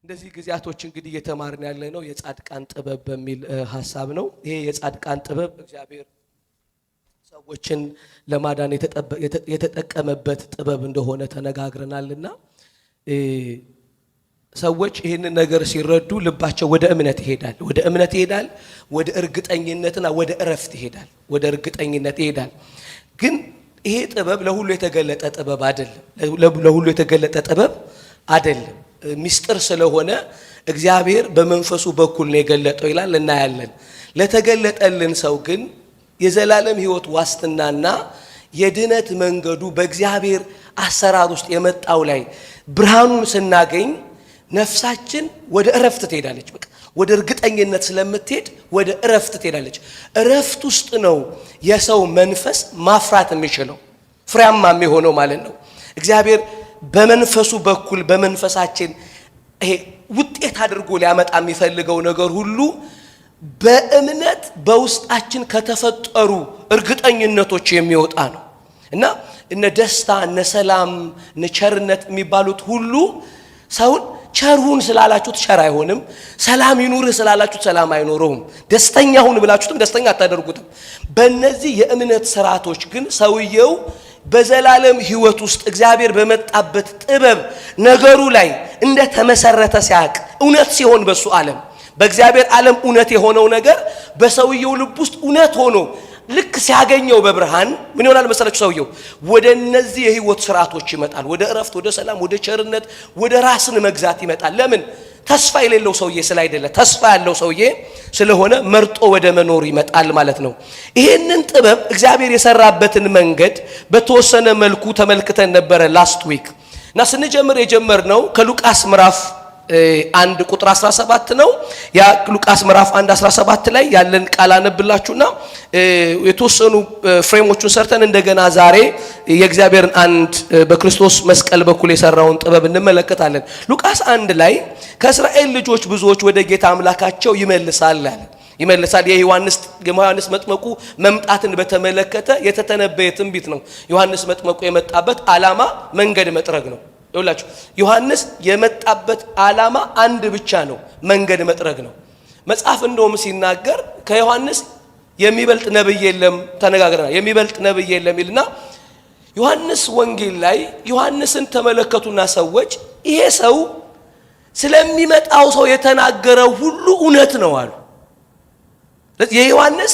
እንደዚህ ጊዜያቶች እንግዲህ እየተማርን ያለ ነው የጻድቃን ጥበብ በሚል ሐሳብ ነው። ይሄ የጻድቃን ጥበብ እግዚአብሔር ሰዎችን ለማዳን የተጠቀመበት ጥበብ እንደሆነ ተነጋግረናልና ሰዎች ይሄንን ነገር ሲረዱ ልባቸው ወደ እምነት ይሄዳል፣ ወደ እርግጠኝነትና ወደ እረፍት ይሄዳል፣ ወደ እርግጠኝነት ይሄዳል። ግን ይሄ ጥበብ ለሁሉ የተገለጠ ጥበብ አይደለም። ሚስጥር ስለሆነ እግዚአብሔር በመንፈሱ በኩል ነው የገለጠው ይላል እናያለን። ለተገለጠልን ሰው ግን የዘላለም ሕይወት ዋስትናና የድነት መንገዱ በእግዚአብሔር አሰራር ውስጥ የመጣው ላይ ብርሃኑን ስናገኝ ነፍሳችን ወደ እረፍት ትሄዳለች። በቃ ወደ እርግጠኝነት ስለምትሄድ ወደ እረፍት ትሄዳለች። እረፍት ውስጥ ነው የሰው መንፈስ ማፍራት የሚችለው ፍሬያማ የሚሆነው ማለት ነው። እግዚአብሔር በመንፈሱ በኩል በመንፈሳችን ይሄ ውጤት አድርጎ ሊያመጣ የሚፈልገው ነገር ሁሉ በእምነት በውስጣችን ከተፈጠሩ እርግጠኝነቶች የሚወጣ ነው እና እነ ደስታ፣ እነ ሰላም፣ እነ ቸርነት የሚባሉት ሁሉ ሰውን ቸርሁን ስላላችሁት ቸር አይሆንም፣ ሰላም ይኑርህ ስላላችሁት ሰላም አይኖረውም፣ ደስተኛ ሁን ብላችሁትም ደስተኛ አታደርጉትም። በእነዚህ የእምነት ስርዓቶች ግን ሰውየው በዘላለም ሕይወት ውስጥ እግዚአብሔር በመጣበት ጥበብ ነገሩ ላይ እንደ ተመሰረተ ሲያቅ እውነት ሲሆን በሱ ዓለም በእግዚአብሔር ዓለም እውነት የሆነው ነገር በሰውየው ልብ ውስጥ እውነት ሆኖ ልክ ሲያገኘው በብርሃን ምን ይሆናል መሰላችሁ? ሰውየው ወደ እነዚህ የሕይወት ስርዓቶች ይመጣል። ወደ እረፍት፣ ወደ ሰላም፣ ወደ ቸርነት፣ ወደ ራስን መግዛት ይመጣል። ለምን? ተስፋ የሌለው ሰውዬ ስላይደለ ተስፋ ያለው ሰውዬ ስለሆነ መርጦ ወደ መኖር ይመጣል ማለት ነው። ይሄንን ጥበብ እግዚአብሔር የሰራበትን መንገድ በተወሰነ መልኩ ተመልክተን ነበረ ላስት ዊክ እና ስንጀምር የጀመርነው ከሉቃስ ምዕራፍ 1 ቁጥር 17 ነው። ያ ሉቃስ ምዕራፍ 1:17 ላይ ያለን ቃል አነብላችሁና የተወሰኑ ፍሬሞቹን ሰርተን እንደገና ዛሬ የእግዚአብሔርን አንድ በክርስቶስ መስቀል በኩል የሰራውን ጥበብ እንመለከታለን። ሉቃስ 1 ላይ ከእስራኤል ልጆች ብዙዎች ወደ ጌታ አምላካቸው ይመልሳል። የዮሐንስ መጥመቁ መምጣትን በተመለከተ የተተነበየ ትንቢት ነው። ዮሐንስ መጥመቁ የመጣበት ዓላማ መንገድ መጥረግ ነው። ይኸውላችሁ ዮሐንስ የመጣበት ዓላማ አንድ ብቻ ነው፣ መንገድ መጥረግ ነው። መጽሐፍ እንደውም ሲናገር ከዮሐንስ የሚበልጥ ነብይ የለም ተነጋግረናል። የሚበልጥ ነብይ የለም ይልና ዮሐንስ ወንጌል ላይ ዮሐንስን ተመለከቱና ሰዎች ይሄ ሰው ስለሚመጣው ሰው የተናገረው ሁሉ እውነት ነው አሉ። የዮሐንስ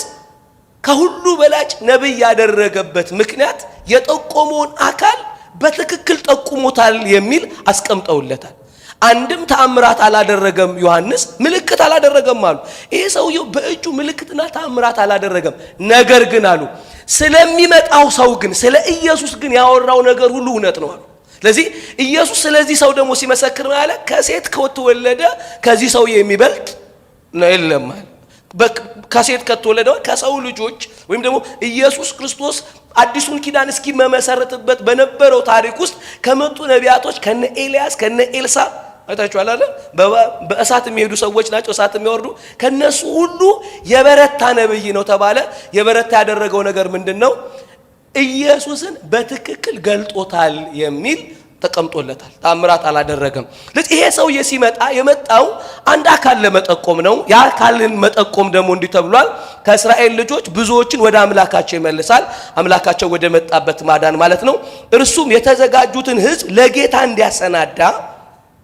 ከሁሉ በላጭ ነብይ ያደረገበት ምክንያት የጠቆመውን አካል በትክክል ጠቁሞታል የሚል አስቀምጠውለታል። አንድም ተአምራት አላደረገም ዮሐንስ፣ ምልክት አላደረገም አሉ። ይሄ ሰውየው በእጁ ምልክትና ተአምራት አላደረገም። ነገር ግን አሉ ስለሚመጣው ሰው ግን ስለ ኢየሱስ ግን ያወራው ነገር ሁሉ እውነት ነው አሉ። ስለዚህ ኢየሱስ ስለዚህ ሰው ደግሞ ሲመሰክር ማለት ከሴት ከተወለደ ከዚህ ሰው የሚበልጥ ነው የለም ማለት ከሴት ከተወለደ ከሰው ልጆች ወይም ደግሞ ኢየሱስ ክርስቶስ አዲሱን ኪዳን እስኪመሰረትበት በነበረው ታሪክ ውስጥ ከመጡ ነቢያቶች ከነ ኤልያስ ከነ ኤልሳ አይታችኋል አይደል? በእሳት የሚሄዱ ሰዎች ናቸው፣ እሳት የሚወርዱ ከነሱ ሁሉ የበረታ ነብይ ነው ተባለ። የበረታ ያደረገው ነገር ምንድነው? ኢየሱስን በትክክል ገልጦታል የሚል ተቀምጦለታል። ተአምራት አላደረገም። ስለዚህ ይሄ ሰውዬ ሲመጣ የመጣው አንድ አካል ለመጠቆም ነው። ያ አካልን መጠቆም ደግሞ እንዲህ ተብሏል፣ ከእስራኤል ልጆች ብዙዎችን ወደ አምላካቸው ይመልሳል። አምላካቸው ወደ መጣበት ማዳን ማለት ነው። እርሱም የተዘጋጁትን ሕዝብ ለጌታ እንዲያሰናዳ።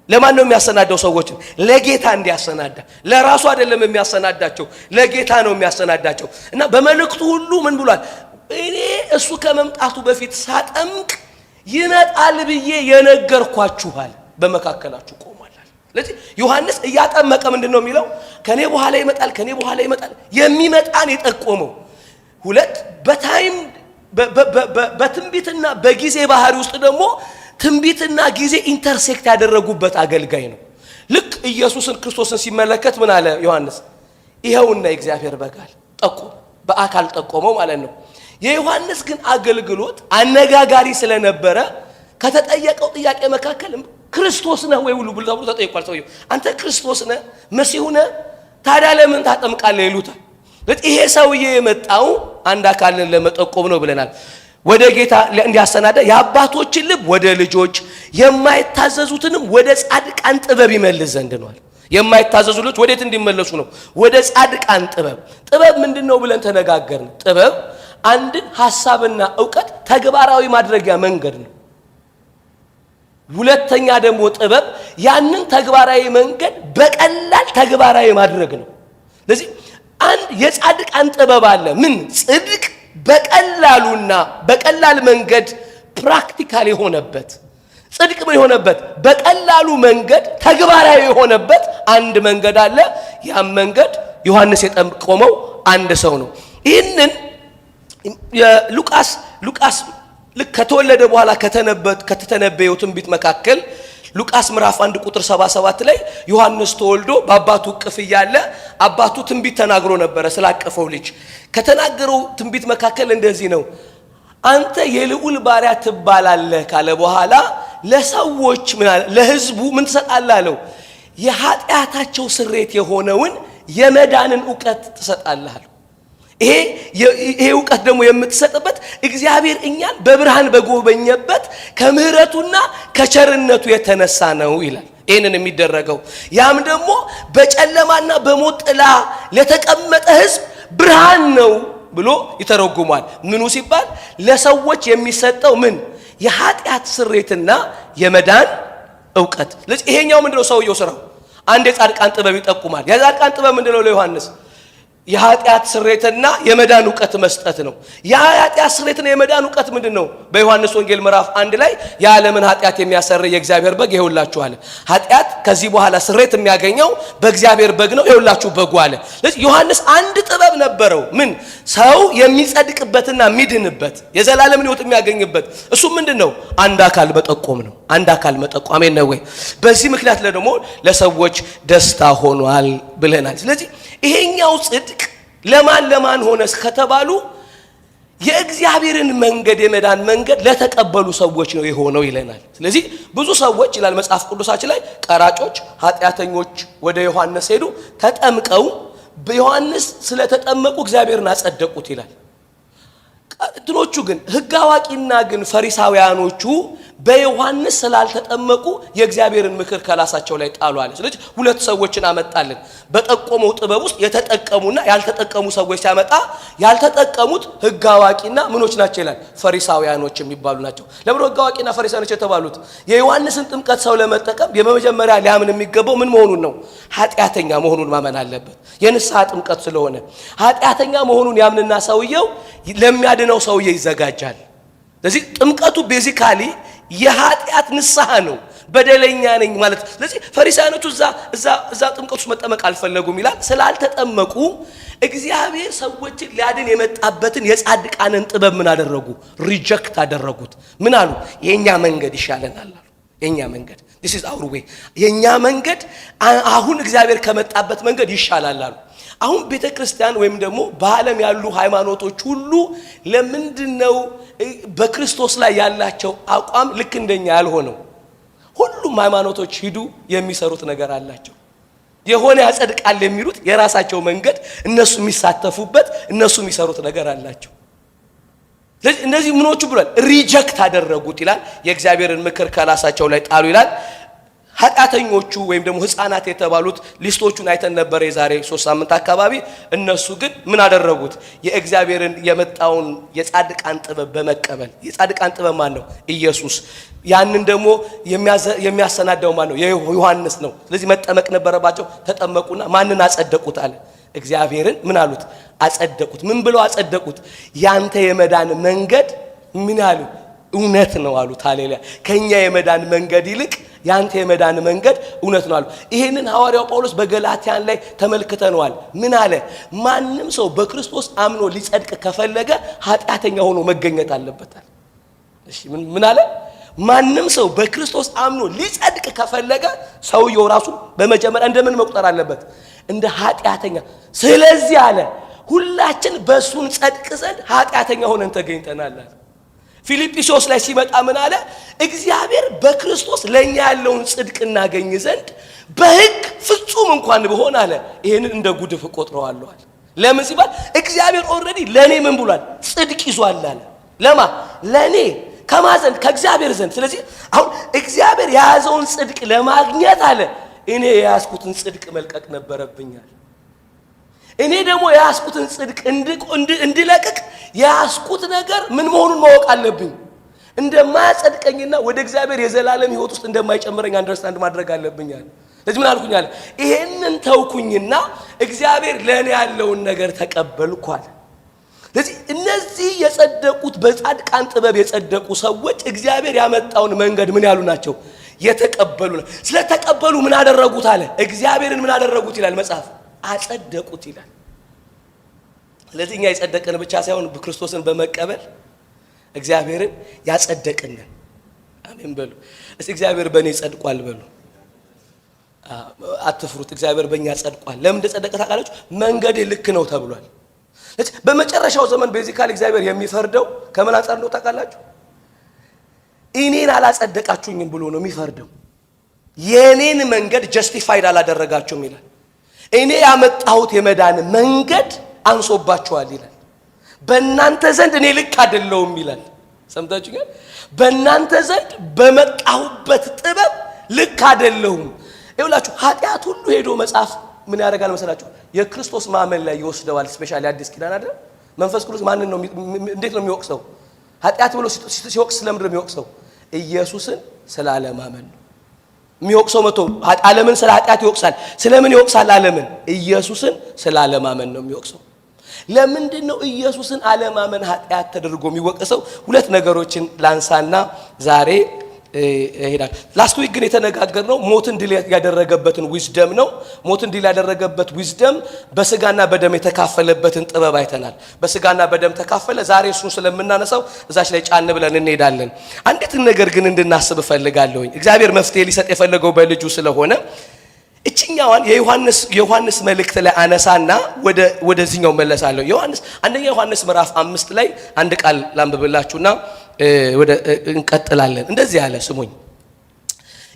ለማን ነው የሚያሰናዳው? ሰዎችን ለጌታ እንዲያሰናዳ። ለራሱ አይደለም የሚያሰናዳቸው፣ ለጌታ ነው የሚያሰናዳቸው። እና በመልእክቱ ሁሉ ምን ብሏል? እኔ እሱ ከመምጣቱ በፊት ሳጠምቅ ይመጣል ብዬ የነገርኳችኋል በመካከላችሁ ቆሟል። ስለዚህ ዮሐንስ እያጠመቀ ምንድነው የሚለው? ከኔ በኋላ ይመጣል የሚመጣን የጠቆመው። ሁለት በታይም በትንቢትና በጊዜ ባህሪ ውስጥ ደግሞ ትንቢትና ጊዜ ኢንተርሴክት ያደረጉበት አገልጋይ ነው። ልክ ኢየሱስን ክርስቶስን ሲመለከት ምን አለ ዮሐንስ? ይኸውና የእግዚአብሔር በጋል ጠቆመ፣ በአካል ጠቆመው ማለት ነው። የዮሐንስ ግን አገልግሎት አነጋጋሪ ስለነበረ ከተጠየቀው ጥያቄ መካከል ክርስቶስ ነህ ወይ ሁሉ ብሎ ተጠይቋል። ሰውየው አንተ ክርስቶስ ነህ መሲሁ ነህ ታዲያ ለምን ታጠምቃለህ ይሉታል። ይሄ ሰውዬ የመጣው አንድ አካልን ለመጠቆም ነው ብለናል። ወደ ጌታ እንዲያሰናዳ የአባቶችን ልብ ወደ ልጆች የማይታዘዙትንም ወደ ጻድቃን ጥበብ ይመልስ ዘንድ ነዋል። የማይታዘዙ ልጆች ወዴት እንዲመለሱ ነው? ወደ ጻድቃን ጥበብ። ጥበብ ምንድነው ብለን ተነጋገርን። ጥበብ አንድን ሐሳብና ዕውቀት ተግባራዊ ማድረጊያ መንገድ ነው። ሁለተኛ ደግሞ ጥበብ ያንን ተግባራዊ መንገድ በቀላል ተግባራዊ ማድረግ ነው። ስለዚህ አንድ የጻድቃን ጥበብ አለ። ምን? ጽድቅ በቀላሉና በቀላል መንገድ ፕራክቲካል የሆነበት ጽድቅ ምን የሆነበት በቀላሉ መንገድ ተግባራዊ የሆነበት አንድ መንገድ አለ። ያም መንገድ ዮሐንስ የጠቆመው አንድ ሰው ነው። ይህንን ሉቃስ ልክ ከተወለደ በኋላ ከተተነበየው ትንቢት መካከል ሉቃስ ምዕራፍ 1 ቁጥር 77 ላይ ዮሐንስ ተወልዶ በአባቱ እቅፍ እያለ አባቱ ትንቢት ተናግሮ ነበር ስላቀፈው ልጅ። ከተናገረው ትንቢት መካከል እንደዚህ ነው፣ አንተ የልዑል ባሪያ ትባላለህ ካለ በኋላ ለሰዎች ለሕዝቡ ምን ትሰጣለህ አለው? የኃጢአታቸው ስሬት የሆነውን የመዳንን ዕውቀት ትሰጣለህ አለው። ይሄ ዕውቀት ደግሞ የምትሰጥበት እግዚአብሔር እኛን በብርሃን በጎበኘበት ከምሕረቱና ከቸርነቱ የተነሳ ነው ይላል። ይሄንን የሚደረገው ያም ደግሞ በጨለማና በሞት ጥላ ለተቀመጠ ሕዝብ ብርሃን ነው ብሎ ይተረጉማል። ምኑ ሲባል ለሰዎች የሚሰጠው ምን? የኃጢአት ስሬትና የመዳን ዕውቀት። ስለዚህ ይሄኛው ምንድነው? ሰውየው ስራው አንድ የጻድቃን ጥበብ ይጠቁማል። የጻድቃን ጥበብ ምንድነው? ለዮሐንስ የኃጢአት ስሬትና የመዳን ዕውቀት መስጠት ነው። የኃጢአት ስሬትና የመዳን ዕውቀት ምንድነው? በዮሐንስ ወንጌል ምዕራፍ 1 ላይ የዓለምን ኃጢአት የሚያሰርይ የእግዚአብሔር በግ ይኸውላችሁ አለ። ኃጢአት ከዚህ በኋላ ስሬት የሚያገኘው በእግዚአብሔር በግ ነው፣ ይኸውላችሁ በጉ አለ። ስለዚህ ዮሐንስ አንድ ጥበብ ነበረው። ምን? ሰው የሚጸድቅበትና የሚድንበት የዘላለምን ሕይወት የሚያገኝበት። እሱ ምንድነው? አንድ አካል መጠቆም ነው። አንድ አካል መጠቆም። አሜን ነው ወይ? በዚህ ምክንያት ደግሞ ለሰዎች ደስታ ሆኗል ብለናል። ስለዚህ ይሄኛው ጽድቅ ለማን ሆነስ ከተባሉ የእግዚአብሔርን መንገድ የመዳን መንገድ ለተቀበሉ ሰዎች ነው የሆነው ይለናል። ስለዚህ ብዙ ሰዎች ይላል መጽሐፍ ቅዱሳችን ላይ ቀራጮች፣ ኃጢአተኞች ወደ ዮሐንስ ሄዱ፣ ተጠምቀው በዮሐንስ ስለተጠመቁ እግዚአብሔርን አጸደቁት ይላል። እንትኖቹ ግን ሕግ አዋቂና ግን ፈሪሳውያኖቹ በዮሐንስ ስላልተጠመቁ የእግዚአብሔርን ምክር ከላሳቸው ላይ ጣሉ አለ። ስለዚህ ሁለት ሰዎችን አመጣልን። በጠቆመው ጥበብ ውስጥ የተጠቀሙና ያልተጠቀሙ ሰዎች ሲያመጣ ያልተጠቀሙት ሕግ አዋቂና ምኖች ናቸው ይላል? ፈሪሳውያኖች የሚባሉ ናቸው። ለምን ሕግ አዋቂና ፈሪሳውያኖች የተባሉት? የዮሐንስን ጥምቀት ሰው ለመጠቀም በመጀመሪያ ሊያምን የሚገባው ምን መሆኑን ነው? ኃጢአተኛ መሆኑን ማመን አለበት። የንስሐ ጥምቀት ስለሆነ ኃጢአተኛ መሆኑን ያምንና ሰውየው ለሚያድነው ሰውዬ ይዘጋጃል። ስለዚህ ጥምቀቱ ቤዚካሊ የኃጢአት ንስሐ ነው። በደለኛ ነኝ ማለት። ስለዚህ ፈሪሳውያኖቹ እዛ ጥምቀቱ መጠመቅ አልፈለጉም ይላል። ስላልተጠመቁ እግዚአብሔር ሰዎችን ሊያድን የመጣበትን የጻድቃንን ጥበብ ምን አደረጉ? ሪጀክት አደረጉት። ምን አሉ? የኛ መንገድ ይሻለናል አሉ። የኛ መንገድ this is our way፣ የኛ መንገድ አሁን እግዚአብሔር ከመጣበት መንገድ ይሻላል አሉ። አሁን ቤተክርስቲያን ወይም ደግሞ በዓለም ያሉ ሃይማኖቶች ሁሉ ለምንድነው በክርስቶስ ላይ ያላቸው አቋም ልክ እንደኛ ያልሆነው? ሁሉም ሃይማኖቶች ሂዱ የሚሰሩት ነገር አላቸው። የሆነ ያጸድቃል የሚሉት የራሳቸው መንገድ፣ እነሱ የሚሳተፉበት፣ እነሱ የሚሰሩት ነገር አላቸው። ስለዚህ እነዚህ ምኖቹ ብሏል ሪጀክት አደረጉት ይላል። የእግዚአብሔርን ምክር ከራሳቸው ላይ ጣሉ ይላል። ኃጢአተኞቹ ወይም ደግሞ ሕፃናት የተባሉት ሊስቶቹን አይተን ነበር የዛሬ 3 ሳምንት አካባቢ። እነሱ ግን ምን አደረጉት? የእግዚአብሔርን የመጣውን የጻድቃን ጥበብ በመቀበል የጻድቃን ጥበብ ማን ነው? ኢየሱስ። ያንን ደግሞ የሚያሰናዳው ማን ነው? ዮሐንስ ነው። ስለዚህ መጠመቅ ነበረባቸው። ተጠመቁና ማንን አጸደቁት አለ? እግዚአብሔርን ምን አሉት? አጸደቁት። ምን ብለው አጸደቁት? ያንተ የመዳን መንገድ ምን አሉ? እውነት ነው አሉት። ሃሌሉያ። ከኛ የመዳን መንገድ ይልቅ ያንተ የመዳን መንገድ እውነት ነው አሉ። ይሄንን ሐዋርያው ጳውሎስ በገላትያን ላይ ተመልክተነዋል። ምን አለ? ማንም ሰው በክርስቶስ አምኖ ሊጸድቅ ከፈለገ ኃጢአተኛ ሆኖ መገኘት አለበታል። እሺ ምን አለ? ማንም ሰው በክርስቶስ አምኖ ሊጸድቅ ከፈለገ ሰውየው ራሱ በመጀመሪያ እንደምን መቁጠር አለበት? እንደ ኃጢአተኛ። ስለዚህ አለ ሁላችን በእሱን ጸድቅ ዘንድ ኃጢአተኛ ሆነን ተገኝተናል። ፊልጵስዩስ ላይ ሲመጣ ምን አለ? እግዚአብሔር በክርስቶስ ለኛ ያለውን ጽድቅ እናገኝ ዘንድ በሕግ ፍጹም እንኳን ብሆን አለ ይሄንን እንደ ጉድፍ ቆጥረዋለሁ አለ። ለምን ሲባል እግዚአብሔር ኦልሬዲ ለኔ ምን ብሏል? ጽድቅ ይዟል አለ። ለማ? ለኔ ከማዘን ከእግዚአብሔር ዘንድ። ስለዚህ አሁን እግዚአብሔር የያዘውን ጽድቅ ለማግኘት አለ እኔ የያዝኩትን ጽድቅ መልቀቅ ነበረብኛል። እኔ ደግሞ የያዝኩትን ጽድቅ እንድለቅቅ የያዝኩት ነገር ምን መሆኑን ማወቅ አለብኝ። እንደማያጸድቀኝና ወደ እግዚአብሔር የዘላለም ሕይወት ውስጥ እንደማይጨምረኝ አንደርስታንድ ማድረግ አለብኛል። ለዚህ ምን አልኩኛል? ይሄንን ተውኩኝና እግዚአብሔር ለኔ ያለውን ነገር ተቀበልኳል። ስለዚህ እነዚህ የጸደቁት በጻድቃን ጥበብ የጸደቁ ሰዎች እግዚአብሔር ያመጣውን መንገድ ምን ያሉ ናቸው? የተቀበሉ ነው። ስለተቀበሉ ምን አደረጉት አለ? እግዚአብሔርን ምን አደረጉት ይላል መጽሐፍ? አጸደቁት ይላል። ስለዚህ እኛ የጸደቅን ብቻ ሳይሆን ክርስቶስን በመቀበል እግዚአብሔርን ያጸደቅን። አሜን በሉ እስቲ። እግዚአብሔር በእኔ ጸድቋል በሉ። አትፍሩት፣ እግዚአብሔር በእኛ ጸድቋል። ለምን እንደጸደቀ ታውቃላችሁ? መንገድ ልክ ነው ተብሏል። በመጨረሻው ዘመን ቤዚካሊ እግዚአብሔር የሚፈርደው ከምን አንፃር ነው ታውቃላችሁ? እኔን አላጸደቃችሁኝም ብሎ ነው የሚፈርደው። የኔን መንገድ ጀስቲፋይድ አላደረጋችሁም ይላል። እኔ ያመጣሁት የመዳን መንገድ አንሶባችኋል ይላል። በእናንተ ዘንድ እኔ ልክ አይደለሁም ይላል። ሰምታችሁኛል? በእናንተ ዘንድ በመጣሁበት ጥበብ ልክ አይደለሁም። ይኸውላችሁ ኃጢአት ሁሉ ሄዶ መጽሐፍ ምን ያደርጋል መሰላችሁ? የክርስቶስ ማመን ላይ ይወስደዋል። ስፔሻሊ አዲስ ኪዳን አይደል? መንፈስ ቅዱስ ማንን ነው እንዴት ነው የሚወቅሰው? ኃጢአት ብሎ ሲወቅስ ስለምንድን ነው የሚወቅሰው? ኢየሱስን ስላለማመን ነው የሚወቅሰው። መቶ ዓለምን ስለ ኃጢአት ይወቅሳል። ስለምን ይወቅሳል ዓለምን? ኢየሱስን ስላለማመን ነው የሚወቅሰው። ለምንድን ነው ኢየሱስን አለማመን ኃጢአት ተደርጎ የሚወቀሰው? ሁለት ነገሮችን ላንሳና ዛሬ ይሄዳል። ላስት ዊክ ግን የተነጋገርነው ሞትን ድል ያደረገበትን ዊዝደም ነው። ሞትን ድል ያደረገበት ዊዝደም በስጋና በደም የተካፈለበትን ጥበብ አይተናል። በስጋና በደም ተካፈለ። ዛሬ እሱን ስለምናነሳው እዛች ላይ ጫን ብለን እንሄዳለን። አንዲት ነገር ግን እንድናስብ እፈልጋለሁኝ። እግዚአብሔር መፍትሄ ሊሰጥ የፈለገው በልጁ ስለሆነ እቺኛዋን የዮሐንስ መልእክት ላይ አነሳና ወደዚህኛው መለሳለሁ። አንደኛ ዮሐንስ ምዕራፍ 5 ላይ አንድ ቃል ላንብብላችሁና እንቀጥላለን። እንደዚህ ያለ ስሙኝ።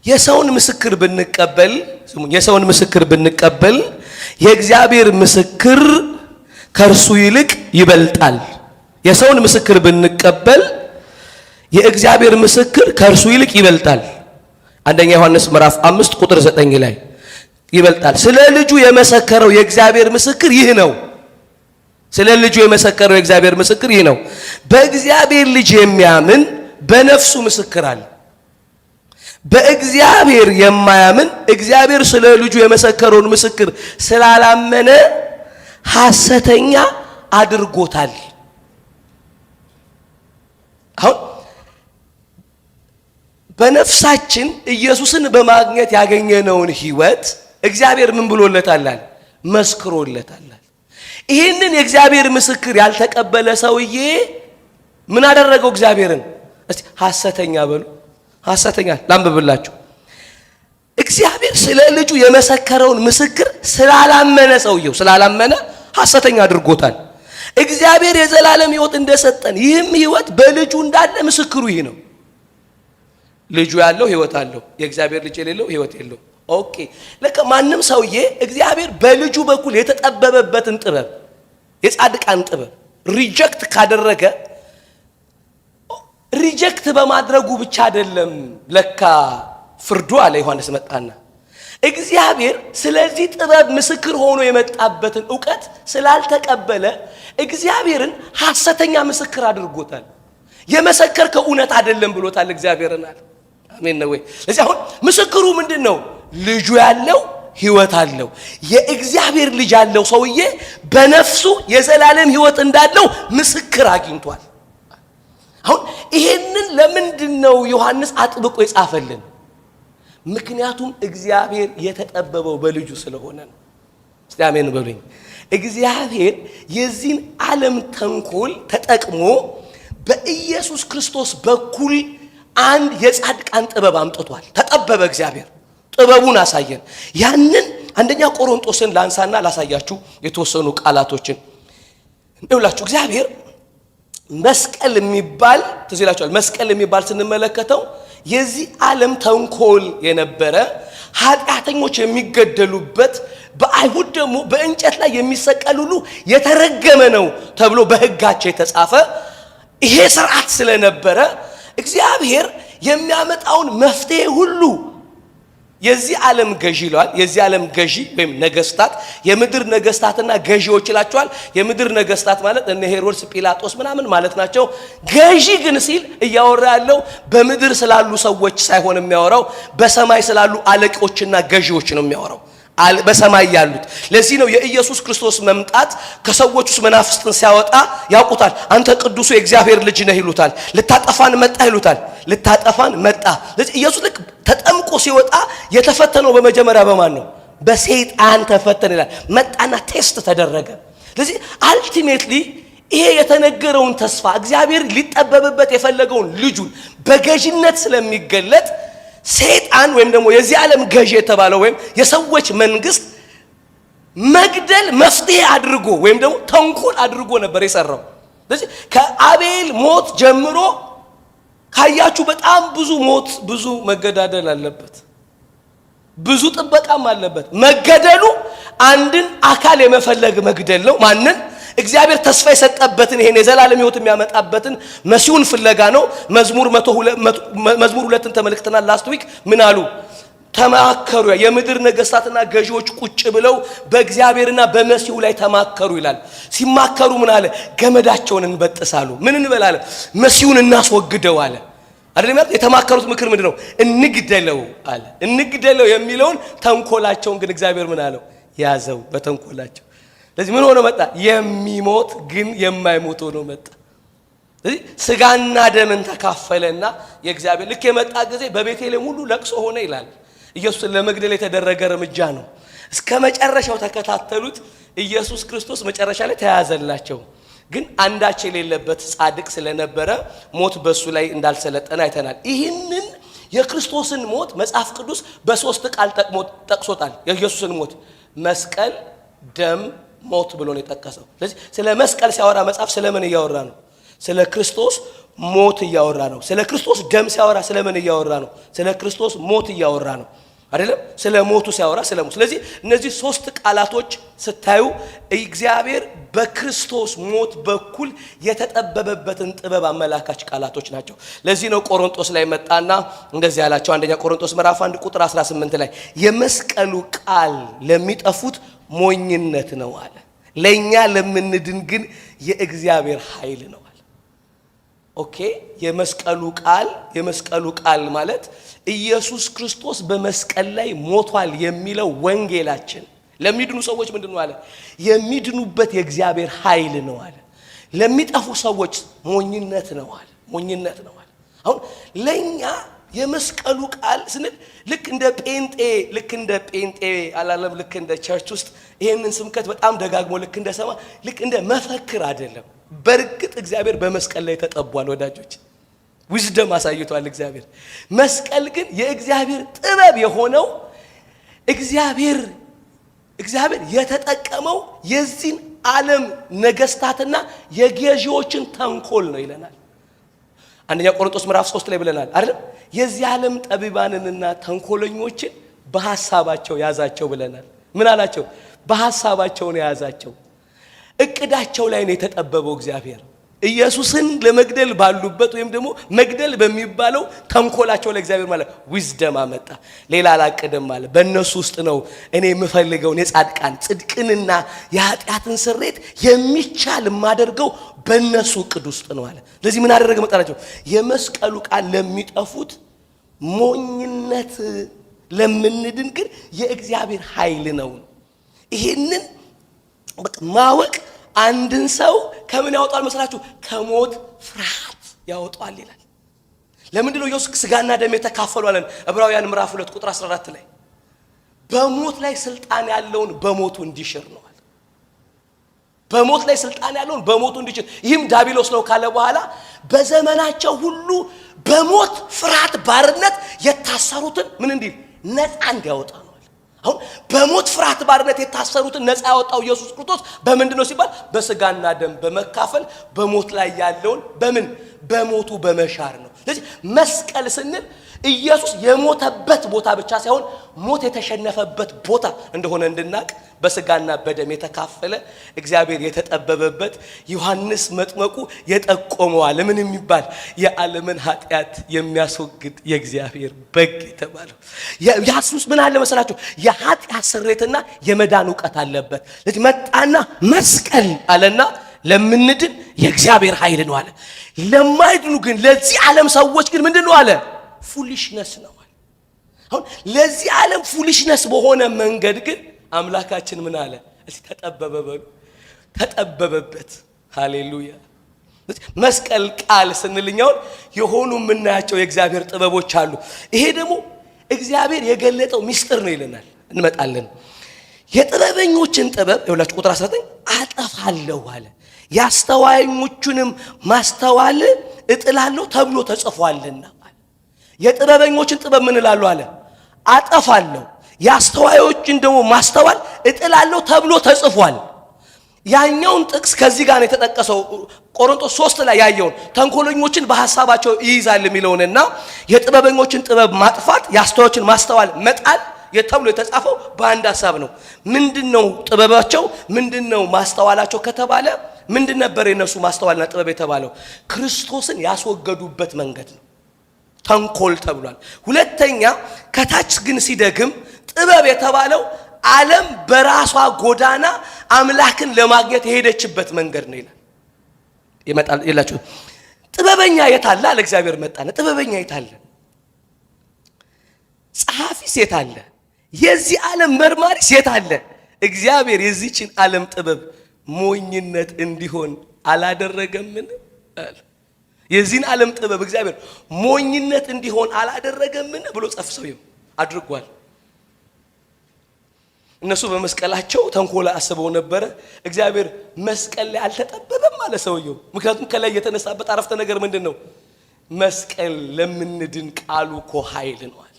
የሰውን ምስክር ብንቀበል የእግዚአብሔር ምስክር ከእርሱ ይልቅ ይበልጣል። የሰውን ምስክር ብንቀበል የእግዚአብሔር ምስክር ከእርሱ ይልቅ ይበልጣል። አንደኛ ዮሐንስ ምዕራፍ 5 ቁጥር 9 ላይ ይበልጣል። ስለ ልጁ የመሰከረው የእግዚአብሔር ምስክር ይህ ነው። ስለ ልጁ የመሰከረው የእግዚአብሔር ምስክር ይህ ነው። በእግዚአብሔር ልጅ የሚያምን በነፍሱ ምስክር አለ። በእግዚአብሔር የማያምን እግዚአብሔር ስለ ልጁ የመሰከረውን ምስክር ስላላመነ ሐሰተኛ አድርጎታል። አሁን በነፍሳችን ኢየሱስን በማግኘት ያገኘነውን ሕይወት እግዚአብሔር ምን ብሎለታል? መስክሮለታል። ይህንን የእግዚአብሔር ምስክር ያልተቀበለ ሰውዬ ምን አደረገው? እግዚአብሔርን እስቲ ሐሰተኛ በሉ። ሐሰተኛ ላንብብላችሁ። እግዚአብሔር ስለ ልጁ የመሰከረውን ምስክር ስላላመነ ሐሰተኛ አድርጎታል። እግዚአብሔር የዘላለም ሕይወት እንደሰጠን ይህም ሕይወት በልጁ እንዳለ ምስክሩ ይህ ነው። ልጁ ያለው ሕይወት አለው፣ የእግዚአብሔር ልጅ የሌለው ሕይወት የለው። ኦኬ ለካ ማንም ሰውዬ እግዚአብሔር በልጁ በኩል የተጠበበበትን ጥበብ የጻድቃን ጥበብ ሪጀክት ካደረገ ሪጀክት በማድረጉ ብቻ አይደለም ለካ ፍርዱ አለ ዮሐንስ መጣና እግዚአብሔር ስለዚህ ጥበብ ምስክር ሆኖ የመጣበትን ዕውቀት ስላልተቀበለ እግዚአብሔርን ሐሰተኛ ምስክር አድርጎታል። የመሰከርከው እውነት አይደለም ብሎታል እግዚአብሔርን አለ። አሜን ነው ወይ? ስለዚህ አሁን ምስክሩ ምንድነው? ልጁ ያለው ሕይወት አለው። የእግዚአብሔር ልጅ ያለው ሰውዬ በነፍሱ የዘላለም ሕይወት እንዳለው ምስክር አግኝቷል። አሁን ይሄንን ለምንድነው ዮሐንስ አጥብቆ የጻፈልን? ምክንያቱም እግዚአብሔር የተጠበበው በልጁ ስለሆነ ነው። እስቲ አሜን በሉኝ። እግዚአብሔር የዚህን ዓለም ተንኮል ተጠቅሞ በኢየሱስ ክርስቶስ በኩል አንድ የጻድቃን ጥበብ አምጥቷል። ተጠበበ እግዚአብሔር፣ ጥበቡን አሳየን። ያንን አንደኛ ቆሮንቶስን ላንሳና ላሳያችሁ የተወሰኑ ቃላቶችን እንደውላችሁ። እግዚአብሔር መስቀል የሚባል ትዝ ይላችኋል። መስቀል የሚባል ስንመለከተው የዚህ ዓለም ተንኮል የነበረ ኃጢአተኞች የሚገደሉበት በአይሁድ ደግሞ በእንጨት ላይ የሚሰቀል ሁሉ የተረገመ ነው ተብሎ በሕጋቸው የተጻፈ ይሄ ሥርዓት ስለነበረ እግዚአብሔር የሚያመጣውን መፍትሄ ሁሉ የዚህ ዓለም ገዢ ይለዋል። የዚህ ዓለም ገዢ ወይም ነገስታት የምድር ነገስታትና ገዢዎች ይላቸዋል። የምድር ነገስታት ማለት እነ ሄሮድስ ጲላጦስ ምናምን ማለት ናቸው። ገዢ ግን ሲል እያወራ ያለው በምድር ስላሉ ሰዎች ሳይሆን የሚያወራው በሰማይ ስላሉ አለቆችና ገዢዎች ነው የሚያወራው፣ በሰማይ ያሉት። ለዚህ ነው የኢየሱስ ክርስቶስ መምጣት ከሰዎች ውስጥ መናፍስትን ሲያወጣ ያውቁታል። አንተ ቅዱሱ የእግዚአብሔር ልጅ ነህ ይሉታል። ልታጠፋን መጣ ይሉታል። ልታጠፋን መጣ። ለዚህ ኢየሱስ ልክ ተጠምቆ ሲወጣ የተፈተነው በመጀመሪያ በማን ነው? በሰይጣን ተፈተነ ይላል። መጣና ቴስት ተደረገ። ለዚህ አልቲሜትሊ ይሄ የተነገረውን ተስፋ እግዚአብሔር ሊጠበብበት የፈለገውን ልጁን በገዥነት ስለሚገለጥ ሰይጣን ወይም ደግሞ የዚህ ዓለም ገዢ የተባለው ወይም የሰዎች መንግስት መግደል መፍትሄ አድርጎ ወይም ደግሞ ተንኮል አድርጎ ነበር የሰራው። ስለዚህ ከአቤል ሞት ጀምሮ ካያችሁ በጣም ብዙ ሞት፣ ብዙ መገዳደል አለበት፣ ብዙ ጥበቃም አለበት። መገደሉ አንድን አካል የመፈለግ መግደል ነው። ማንን? እግዚአብሔር ተስፋ የሰጠበትን ይሄን የዘላለም ሕይወት የሚያመጣበትን መሲሁን ፍለጋ ነው። መዝሙር 2ን ተመልክተናል ላስት ዊክ። ምን አሉ? ተማከሩ። የምድር ነገስታትና ገዢዎች ቁጭ ብለው በእግዚአብሔርና በመሲሁ ላይ ተማከሩ ይላል። ሲማከሩ ምን አለ? ገመዳቸውን እንበጥሳሉ። ምን እንበላለ? መሲሁን እናስወግደው አለ። አይደለም ማለት የተማከሩት ምክር ምንድነው? እንግደለው አለ። እንግደለው የሚለውን ተንኮላቸውን ግን እግዚአብሔር ምን አለው? ያዘው በተንኮላቸው። ስለዚህ ምን ሆኖ መጣ? የሚሞት ግን የማይሞት ሆኖ መጣ። ስለዚህ ስጋና ደምን ተካፈለና የእግዚአብሔር ልክ የመጣ ጊዜ በቤተልሔም ሁሉ ለቅሶ ሆነ ይላል። ኢየሱስን ለመግደል የተደረገ እርምጃ ነው። እስከ መጨረሻው ተከታተሉት። ኢየሱስ ክርስቶስ መጨረሻ ላይ ተያዘላቸው። ግን አንዳች የሌለበት ጻድቅ ስለነበረ ሞት በሱ ላይ እንዳልሰለጠነ አይተናል። ይህንን የክርስቶስን ሞት መጽሐፍ ቅዱስ በሶስት ቃል ጠቅሶታል። የኢየሱስን ሞት መስቀል፣ ደም፣ ሞት ብሎ ነው የጠቀሰው። ስለዚህ ስለ መስቀል ሲያወራ መጽሐፍ ስለምን እያወራ ነው? ስለ ክርስቶስ ሞት እያወራ ነው። ስለ ክርስቶስ ደም ሲያወራ ስለምን እያወራ ነው? ስለ ክርስቶስ ሞት እያወራ ነው አይደለም? ስለ ሞቱ ሲያወራ ስለ ሞት። ስለዚህ እነዚህ ሶስት ቃላቶች ስታዩ እግዚአብሔር በክርስቶስ ሞት በኩል የተጠበበበትን ጥበብ አመላካች ቃላቶች ናቸው። ለዚህ ነው ቆሮንቶስ ላይ መጣና እንደዚህ ያላቸው። አንደኛ ቆሮንቶስ ምዕራፍ 1 ቁጥር 18 ላይ የመስቀሉ ቃል ለሚጠፉት ሞኝነት ነው አለ፣ ለኛ ለምንድን ግን የእግዚአብሔር ኃይል ነው አለ። ኦኬ። የመስቀሉ ቃል ማለት ኢየሱስ ክርስቶስ በመስቀል ላይ ሞቷል የሚለው ወንጌላችን ለሚድኑ ሰዎች ምንድነው አለ? የሚድኑበት የእግዚአብሔር ኃይል ነው አለ። ለሚጠፉ ሰዎች ሞኝነት ነው አለ። ሞኝነት ነው አለ። አሁን ለኛ የመስቀሉ ቃል ስንል ልክ እንደ ጴንጤ አላለም። ልክ እንደ ቸርች ውስጥ ይሄንን ስብከት በጣም ደጋግሞ ልክ እንደ ሰማ ልክ እንደ መፈክር አይደለም። በርግጥ እግዚአብሔር በመስቀል ላይ ተጠቧል ወዳጆች፣ ዊዝደም አሳይቷል እግዚአብሔር። መስቀል ግን የእግዚአብሔር ጥበብ የሆነው እግዚአብሔር የተጠቀመው የዚህን ዓለም ነገስታትና የገዢዎችን ተንኮል ነው ይለናል። አንደኛ ቆሮንቶስ ምዕራፍ 3 ላይ ብለናል አይደል? የዚህ ዓለም ጠቢባንንና ተንኮለኞችን በሐሳባቸው ያዛቸው ብለናል። ምን አላቸው? በሐሳባቸው ነው ያዛቸው። እቅዳቸው ላይ ነው የተጠበበው እግዚአብሔር። ኢየሱስን ለመግደል ባሉበት ወይም ደግሞ መግደል በሚባለው ተንኮላቸው ላይ እግዚአብሔር ማለት ዊዝደም አመጣ። ሌላ አላቀደም ማለት በእነሱ ውስጥ ነው እኔ የምፈልገውን የጻድቃን ጽድቅንና የኃጢአትን ስሬት የሚቻል የማደርገው በእነሱ እቅድ ውስጥ ነው አለ። ለዚህ ምን አደረገ መጣላቸው? የመስቀሉ ቃል ለሚጠፉት ሞኝነት፣ ለምንድን ግን የእግዚአብሔር ኃይል ነው። ይሄንን ማወቅ አንድን ሰው ከምን ያወጣል መስላችሁ? ከሞት ፍርሃት ያወጣል ይላል። ለምንድን ነው ኢየሱስ ስጋና ደም የተካፈሉ አለን? ዕብራውያን ምዕራፍ 2 ቁጥር 14 ላይ በሞት ላይ ስልጣን ያለውን በሞቱ እንዲሽር ነው አለ። በሞት ላይ ስልጣን ያለውን በሞቱ እንዲሽር፣ ይህም ዲያብሎስ ነው ካለ በኋላ በዘመናቸው ሁሉ በሞት ፍርሃት ባርነት የታሰሩትን ምን እንዲል ነፃ እንዲያወጣ ነው። አሁን በሞት ፍርሃት ባርነት የታሰሩትን ነፃ ያወጣው ኢየሱስ ክርስቶስ በምንድነው ሲባል በስጋና ደም በመካፈል በሞት ላይ ያለውን በሞቱ በመሻር ነው። ስለዚህ መስቀል ስንል ኢየሱስ የሞተበት ቦታ ብቻ ሳይሆን ሞት የተሸነፈበት ቦታ እንደሆነ እንድናቅ በስጋና በደም የተካፈለ እግዚአብሔር የተጠበበበት ዮሐንስ መጥመቁ የጠቆመዋል ምን የሚባል የዓለምን ኃጢአት የሚያስወግድ የእግዚአብሔር በግ የተባለው ኢየሱስ ምን አለ መሰላችሁ የኃጢአት ስርየትና የመዳን ዕውቀት አለበት ስለዚህ መጣና መስቀል አለና ለምንድን የእግዚአብሔር ኃይል ነው አለ ለማይድኑ ግን ለዚህ ዓለም ሰዎች ግን ምንድነው አለ ፉሊሽነስ ነው አለ አሁን ለዚህ ዓለም ፉሊሽነስ በሆነ መንገድ ግን አምላካችን ምን አለ እስቲ ተጠበበበት ሃሌሉያ መስቀል ቃል ስንልኛው የሆኑ ምናያቸው የእግዚአብሔር ጥበቦች አሉ ይሄ ደግሞ እግዚአብሔር የገለጠው ሚስጥር ነው ይለናል እንመጣለን የጥበበኞችን ጥበብ ይኸውላችሁ ቁጥር 19 አጠፋለሁ አለ ያስተዋዮቹንም ማስተዋል እጥላለሁ ተብሎ ተጽፏልና የጥበበኞችን ጥበብ ምን እላለሁ አለ አጠፋለሁ ያስተዋዮችን ደግሞ ማስተዋል እጥላለሁ ተብሎ ተጽፏል ያኛውን ጥቅስ ከዚህ ጋር ነው የተጠቀሰው ቆሮንቶስ 3 ላይ ያየውን ተንኮለኞችን በሐሳባቸው ይይዛል የሚለውንና የጥበበኞችን ጥበብ ማጥፋት ያስተዋዮችን ማስተዋል መጣል የተብሎ የተጻፈው በአንድ ሐሳብ ነው ምንድነው ጥበባቸው ምንድነው ማስተዋላቸው ከተባለ ምንድን ነበር የነሱ ማስተዋልና ጥበብ የተባለው ክርስቶስን ያስወገዱበት መንገድ ነው ተንኮል ተብሏል ሁለተኛ ከታች ግን ሲደግም ጥበብ የተባለው ዓለም በራሷ ጎዳና አምላክን ለማግኘት የሄደችበት መንገድ ነው ይላል ይመጣል ይላችሁ ጥበበኛ የታለ ለእግዚአብሔር መጣነ ጥበበኛ የታለ ጸሐፊስ የታለ የዚህ ዓለም መርማሪስ የታለ እግዚአብሔር የዚህችን ዓለም ጥበብ ሞኝነት እንዲሆን አላደረገምን አለ የዚህን ዓለም ጥበብ እግዚአብሔር ሞኝነት እንዲሆን አላደረገምን ብሎ ጻፍሰው አድርጓል እነሱ በመስቀላቸው ተንኮል አስበው ነበር እግዚአብሔር መስቀል ላይ አልተጠበበም ማለት ሰውየው ምክንያቱም ከላይ የተነሳበት አረፍተ ነገር ምንድነው መስቀል ለምንድን ቃሉ እኮ ኃይል ነው አለ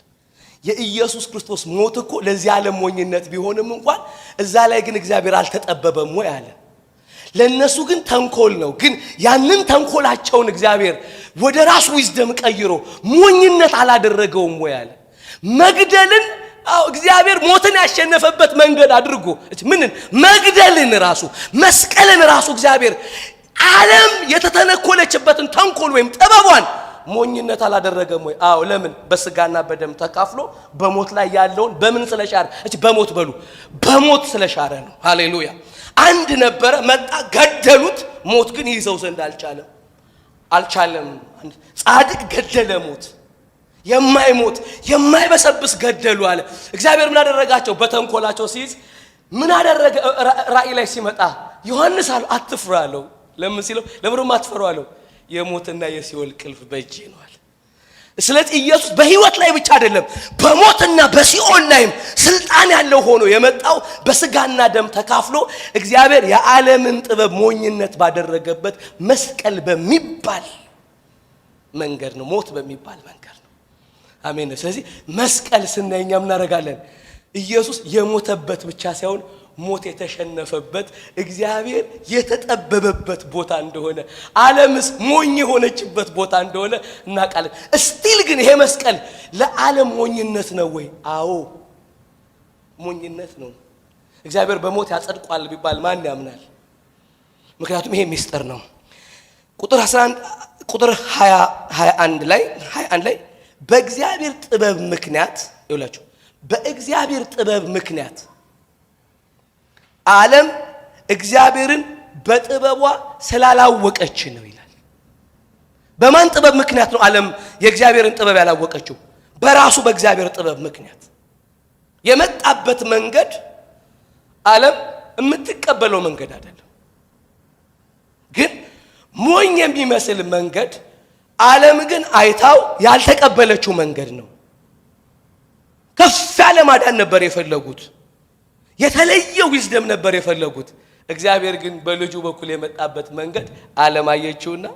የኢየሱስ ክርስቶስ ሞት እኮ ለዚህ ዓለም ሞኝነት ቢሆንም እንኳን እዛ ላይ ግን እግዚአብሔር አልተጠበበም ወይ አለ ለነሱ ግን ተንኮል ነው ግን ያንን ተንኮላቸውን እግዚአብሔር ወደ ራሱ ዊዝደም ቀይሮ ሞኝነት አላደረገውም ወይ አለ መግደልን እግዚአብሔር ሞትን ያሸነፈበት መንገድ አድርጎ ምንን መግደልን ራሱ መስቀልን ራሱ እግዚአብሔር ዓለም የተተነኮለችበትን ተንኮል ወይም ጥበቧን ሞኝነት አላደረገም ወይ አዎ ለምን በስጋና በደም ተካፍሎ በሞት ላይ ያለውን በምን ስለሻረ በሞት በሉ በሞት ስለሻረ ነው ሃሌሉያ አንድ ነበረ መጣ ገደሉት ሞት ግን ይዘው ዘንድ አልቻለም ጻድቅ ገደለ ሞት የማይሞት የማይበሰብስ ገደሉ አለ እግዚአብሔር ምን አደረጋቸው በተንኮላቸው ሲይዝ ምን አደረገ ራእይ ላይ ሲመጣ ዮሐንስ አትፍራ አለው ለምን ሲለው ለምንም አትፈሩ አለው የሞትና የሲኦል ቅልፍ በእጄ ነው አለ ስለዚህ ኢየሱስ በህይወት ላይ ብቻ አይደለም በሞትና በሲኦል ላይም ስልጣን ያለው ሆኖ የመጣው በስጋና ደም ተካፍሎ እግዚአብሔር የዓለምን ጥበብ ሞኝነት ባደረገበት መስቀል በሚባል መንገድ ነው ሞት በሚባል መንገድ ነው አሜን ስለዚህ መስቀል ስናየኛ ምን አደረጋለን ኢየሱስ የሞተበት ብቻ ሳይሆን ሞት የተሸነፈበት እግዚአብሔር የተጠበበበት ቦታ እንደሆነ ዓለምስ ሞኝ የሆነችበት ቦታ እንደሆነ እናውቃለን እስቲል ግን ይሄ መስቀል ለዓለም ሞኝነት ነው ወይ አዎ ሞኝነት ነው እግዚአብሔር በሞት ያጸድቋል ቢባል ማን ያምናል ምክንያቱም ይሄ ሚስጥር ነው ቁጥር 11 ቁጥር 21 ላይ በእግዚአብሔር ጥበብ ምክንያት ይውላችሁ በእግዚአብሔር ጥበብ ምክንያት ዓለም እግዚአብሔርን በጥበቧ ስላላወቀች ነው ይላል በማን ጥበብ ምክንያት ነው ዓለም የእግዚአብሔርን ጥበብ ያላወቀችው በራሱ በእግዚአብሔር ጥበብ ምክንያት የመጣበት መንገድ ዓለም የምትቀበለው መንገድ አይደለም ግን ሞኝ የሚመስል መንገድ ዓለም ግን አይታው ያልተቀበለችው መንገድ ነው ከፍ ያለ ማዳን ነበር የፈለጉት የተለየ ዊዝደም ነበር የፈለጉት እግዚአብሔር ግን በልጁ በኩል የመጣበት መንገድ ዓለም አየችውና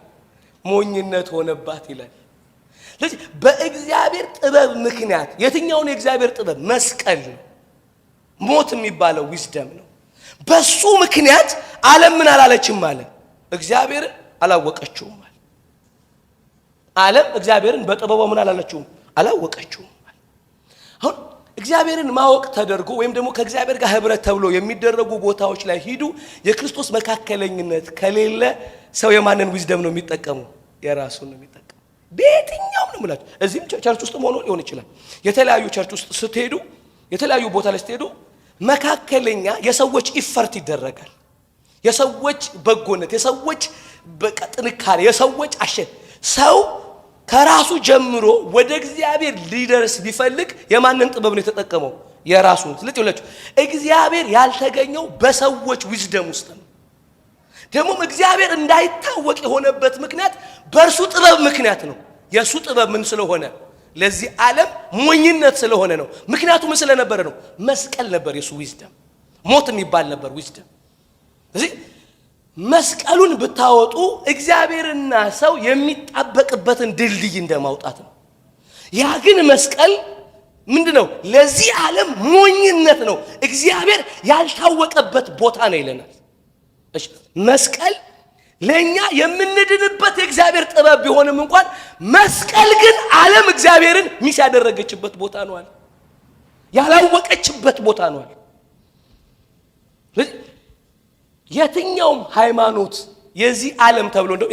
ሞኝነት ሆነባት ይላል ስለዚህ በእግዚአብሔር ጥበብ ምክንያት የትኛውን የእግዚአብሔር ጥበብ መስቀል ነው ሞት የሚባለው ዊዝደም ነው በሱ ምክንያት ዓለም ምን አላለችም ማለት እግዚአብሔር አላወቀችውም ማለት ዓለም እግዚአብሔርን በጥበቧ ምን አላለችውም አላወቀችውም። አሁን እግዚአብሔርን ማወቅ ተደርጎ ወይም ደግሞ ከእግዚአብሔር ጋር ህብረት ተብሎ የሚደረጉ ቦታዎች ላይ ሂዱ የክርስቶስ መካከለኝነት ከሌለ ሰው የማንን ዊዝደም ነው የሚጠቀመው? የራሱን ነው የሚጠቀመው። በየትኛውም ነው ማለት እዚህም ቸርች ውስጥ ሆኖ ሊሆን ይችላል። የተለያዩ ቸርች ውስጥ ስትሄዱ የተለያዩ ቦታ ላይ ስትሄዱ መካከለኛ የሰዎች ኢፈርት ይደረጋል። የሰዎች በጎነት፣ የሰዎች በቃ ጥንካሬ፣ የሰዎች ሰው ከራሱ ጀምሮ ወደ እግዚአብሔር ሊደርስ ቢፈልግ የማንን ጥበብ ነው የተጠቀመው? የራሱን። ስለዚህ ሁላችሁ እግዚአብሔር ያልተገኘው በሰዎች ዊዝደም ውስጥ ነው። ደግሞም እግዚአብሔር እንዳይታወቅ የሆነበት ምክንያት በእርሱ ጥበብ ምክንያት ነው። የእሱ ጥበብ ምን ስለሆነ? ለዚህ ዓለም ሞኝነት ስለሆነ ነው። ምክንያቱ ምን ስለነበረ ነው? መስቀል ነበር የሱ ዊዝደም። ሞት የሚባል ነበር ዊዝደም። ስለዚህ መስቀሉን ብታወጡ እግዚአብሔርና ሰው የሚጣበቅበትን ድልድይ እንደማውጣት ነው። ያ ግን መስቀል ምንድነው? ለዚህ ዓለም ሞኝነት ነው። እግዚአብሔር ያልታወቀበት ቦታ ነው ይለናል። እሺ መስቀል ለኛ የምንድንበት የእግዚአብሔር ጥበብ ቢሆንም እንኳን መስቀል ግን ዓለም እግዚአብሔርን ሚስ ያደረገችበት ቦታ ነው አለ። ያላወቀችበት ቦታ ነው አለ። የትኛውም ሃይማኖት የዚህ ዓለም ተብሎ እንደው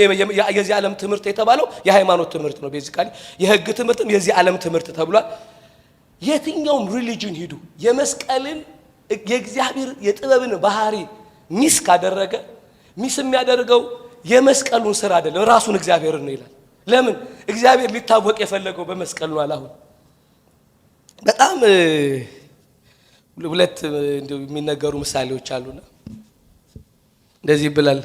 የዚህ ዓለም ትምህርት የተባለው የሃይማኖት ትምህርት ነው። ቤዚካሊ የሕግ ትምህርትም የዚህ ዓለም ትምህርት ተብሏል። የትኛውም ሪሊጅን ሂዱ የመስቀልን የእግዚአብሔር የጥበብን ባህሪ ሚስ ካደረገ ሚስ የሚያደርገው የመስቀሉን ስራ አይደለም ራሱን እግዚአብሔርን ነው ይላል። ለምን? እግዚአብሔር ሊታወቅ የፈለገው በመስቀል ነው አለ። አሁን በጣም ሁለት እንደው የሚነገሩ ምሳሌዎች አሉና እንደዚህ ይብላል።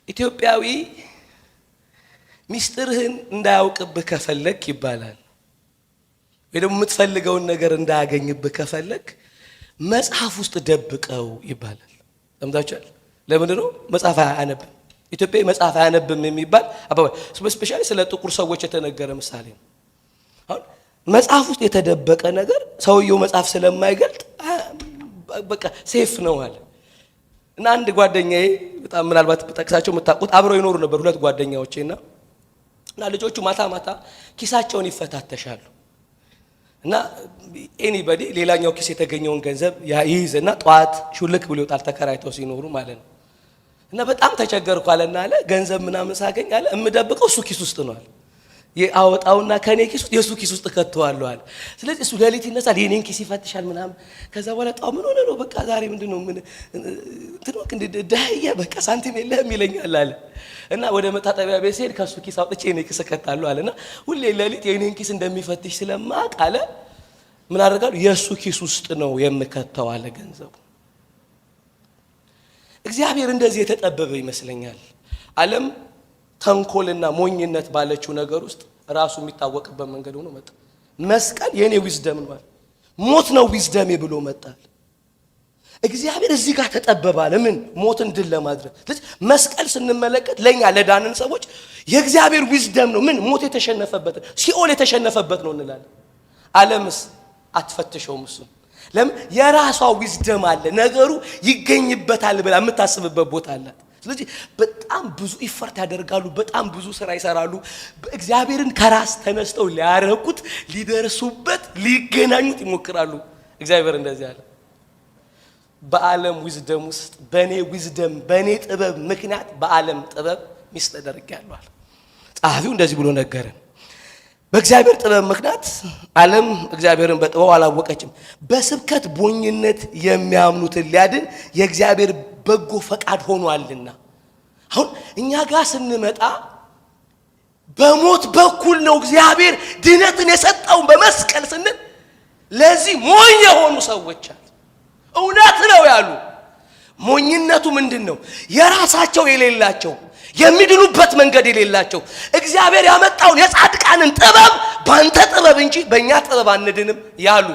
ኢትዮጵያዊ ሚስጥርህን እንዳያውቅብህ ከፈለክ ይባላል ወይ ደግሞ የምትፈልገውን ነገር እንዳያገኝብህ ከፈለክ መጽሐፍ ውስጥ ደብቀው ይባላል። ሰምታችኋል? ለምንድን ነው መጽሐፍ አያነብም? ኢትዮጵያዊ መጽሐፍ አያነብም የሚባል አባባል ስፔሻሊ ስለ ጥቁር ሰዎች የተነገረ ምሳሌ ነው። አሁን መጽሐፍ ውስጥ የተደበቀ ነገር ሰውየው መጽሐፍ ስለማይገልጥ በቃ ሴፍ ነው አለ። እና አንድ ጓደኛዬ በጣም ምናልባት በጠቅሳቸው የምታውቁት አብረው ይኖሩ ነበር ሁለት ጓደኛዎቼና ልጆቹ ማታ ማታ ኪሳቸውን ይፈታተሻሉ እና ኤኒባዲ ሌላኛው ኪስ የተገኘውን ገንዘብ ይይዝና ጧት ሹልክ ብሎ ይወጣል ተከራይተው ሲኖሩ ማለት ነው። እና በጣም ተቸገርኩ አለና አለ ገንዘብ ምናምን ሳገኝ አለ እምደብቀው እሱ ኪስ ውስጥ ነው አለ። ያወጣውና ከኔ ኪስ ውስጥ የሱ ኪስ ውስጥ ከተዋለው አለ። ስለዚህ እሱ ሌሊት ይነሳል የኔን ኪስ ይፈትሻል ምናምን። ከዛ በኋላ ጣው ምን ሆነ ነው በቃ ዛሬ ምንድነው ምን እንትኖክ እንደዳየ በቃ ሳንቲም የለህም ይለኛል አለ። እና ወደ መታጠቢያ ቤት ሲሄድ ከሱ ኪስ አውጥቼ የኔ ኪስ ከተዋለው አለና ሁሌ ሌሊት የኔን ኪስ እንደሚፈትሽ ስለማቅ አለ ምን አደርጋለሁ የሱ ኪስ ውስጥ ነው የምከተው አለ ገንዘቡ። እግዚአብሔር እንደዚህ የተጠበበ ይመስለኛል። ዓለም ተንኮልና ሞኝነት ባለችው ነገር ውስጥ ራሱ የሚታወቅበት መንገድ ሆኖ መጣ። መስቀል የኔ ዊዝደም ነው፣ ሞት ነው ዊዝደሜ ብሎ መጣል። እግዚአብሔር እዚህ ጋር ተጠበባለ። ምን ሞትን ድል ለማድረግ መስቀል ስንመለከት ለኛ ለዳንን ሰዎች የእግዚአብሔር ዊዝደም ነው። ምን ሞት የተሸነፈበት ሲኦል የተሸነፈበት ነው እንላለን። ዓለምስ አትፈትሸውም። እሱ ለምን የራሷ ዊዝደም አለ፣ ነገሩ ይገኝበታል ብላ የምታስብበት ቦታ አላት። ስለዚህ በጣም ብዙ ኢፈርት ያደርጋሉ፣ በጣም ብዙ ስራ ይሰራሉ። እግዚአብሔርን ከራስ ተነስተው ሊያረቁት፣ ሊደርሱበት፣ ሊገናኙት ይሞክራሉ። እግዚአብሔር እንደዚህ አለ በዓለም ዊዝደም ውስጥ በኔ ዊዝደም በኔ ጥበብ ምክንያት በዓለም ጥበብ ሚስ ተደርጋለሁ። ጸሐፊው እንደዚህ ብሎ ነገረን። በእግዚአብሔር ጥበብ ምክንያት ዓለም እግዚአብሔርን በጥበብ አላወቀችም። በስብከት ቦኝነት የሚያምኑትን ሊያድን የእግዚአብሔር በጎ ፈቃድ ሆኗልና። አሁን እኛ ጋር ስንመጣ በሞት በኩል ነው እግዚአብሔር ድነትን የሰጠው በመስቀል ስንል ለዚህ ሞኝ የሆኑ ሰዎች አሉ። እውነት ነው ያሉ ሞኝነቱ ምንድነው? የራሳቸው የሌላቸው የሚድኑበት መንገድ የሌላቸው እግዚአብሔር ያመጣውን የጻድቃንን ጥበብ ባንተ ጥበብ እንጂ በእኛ ጥበብ አንድንም ያሉ።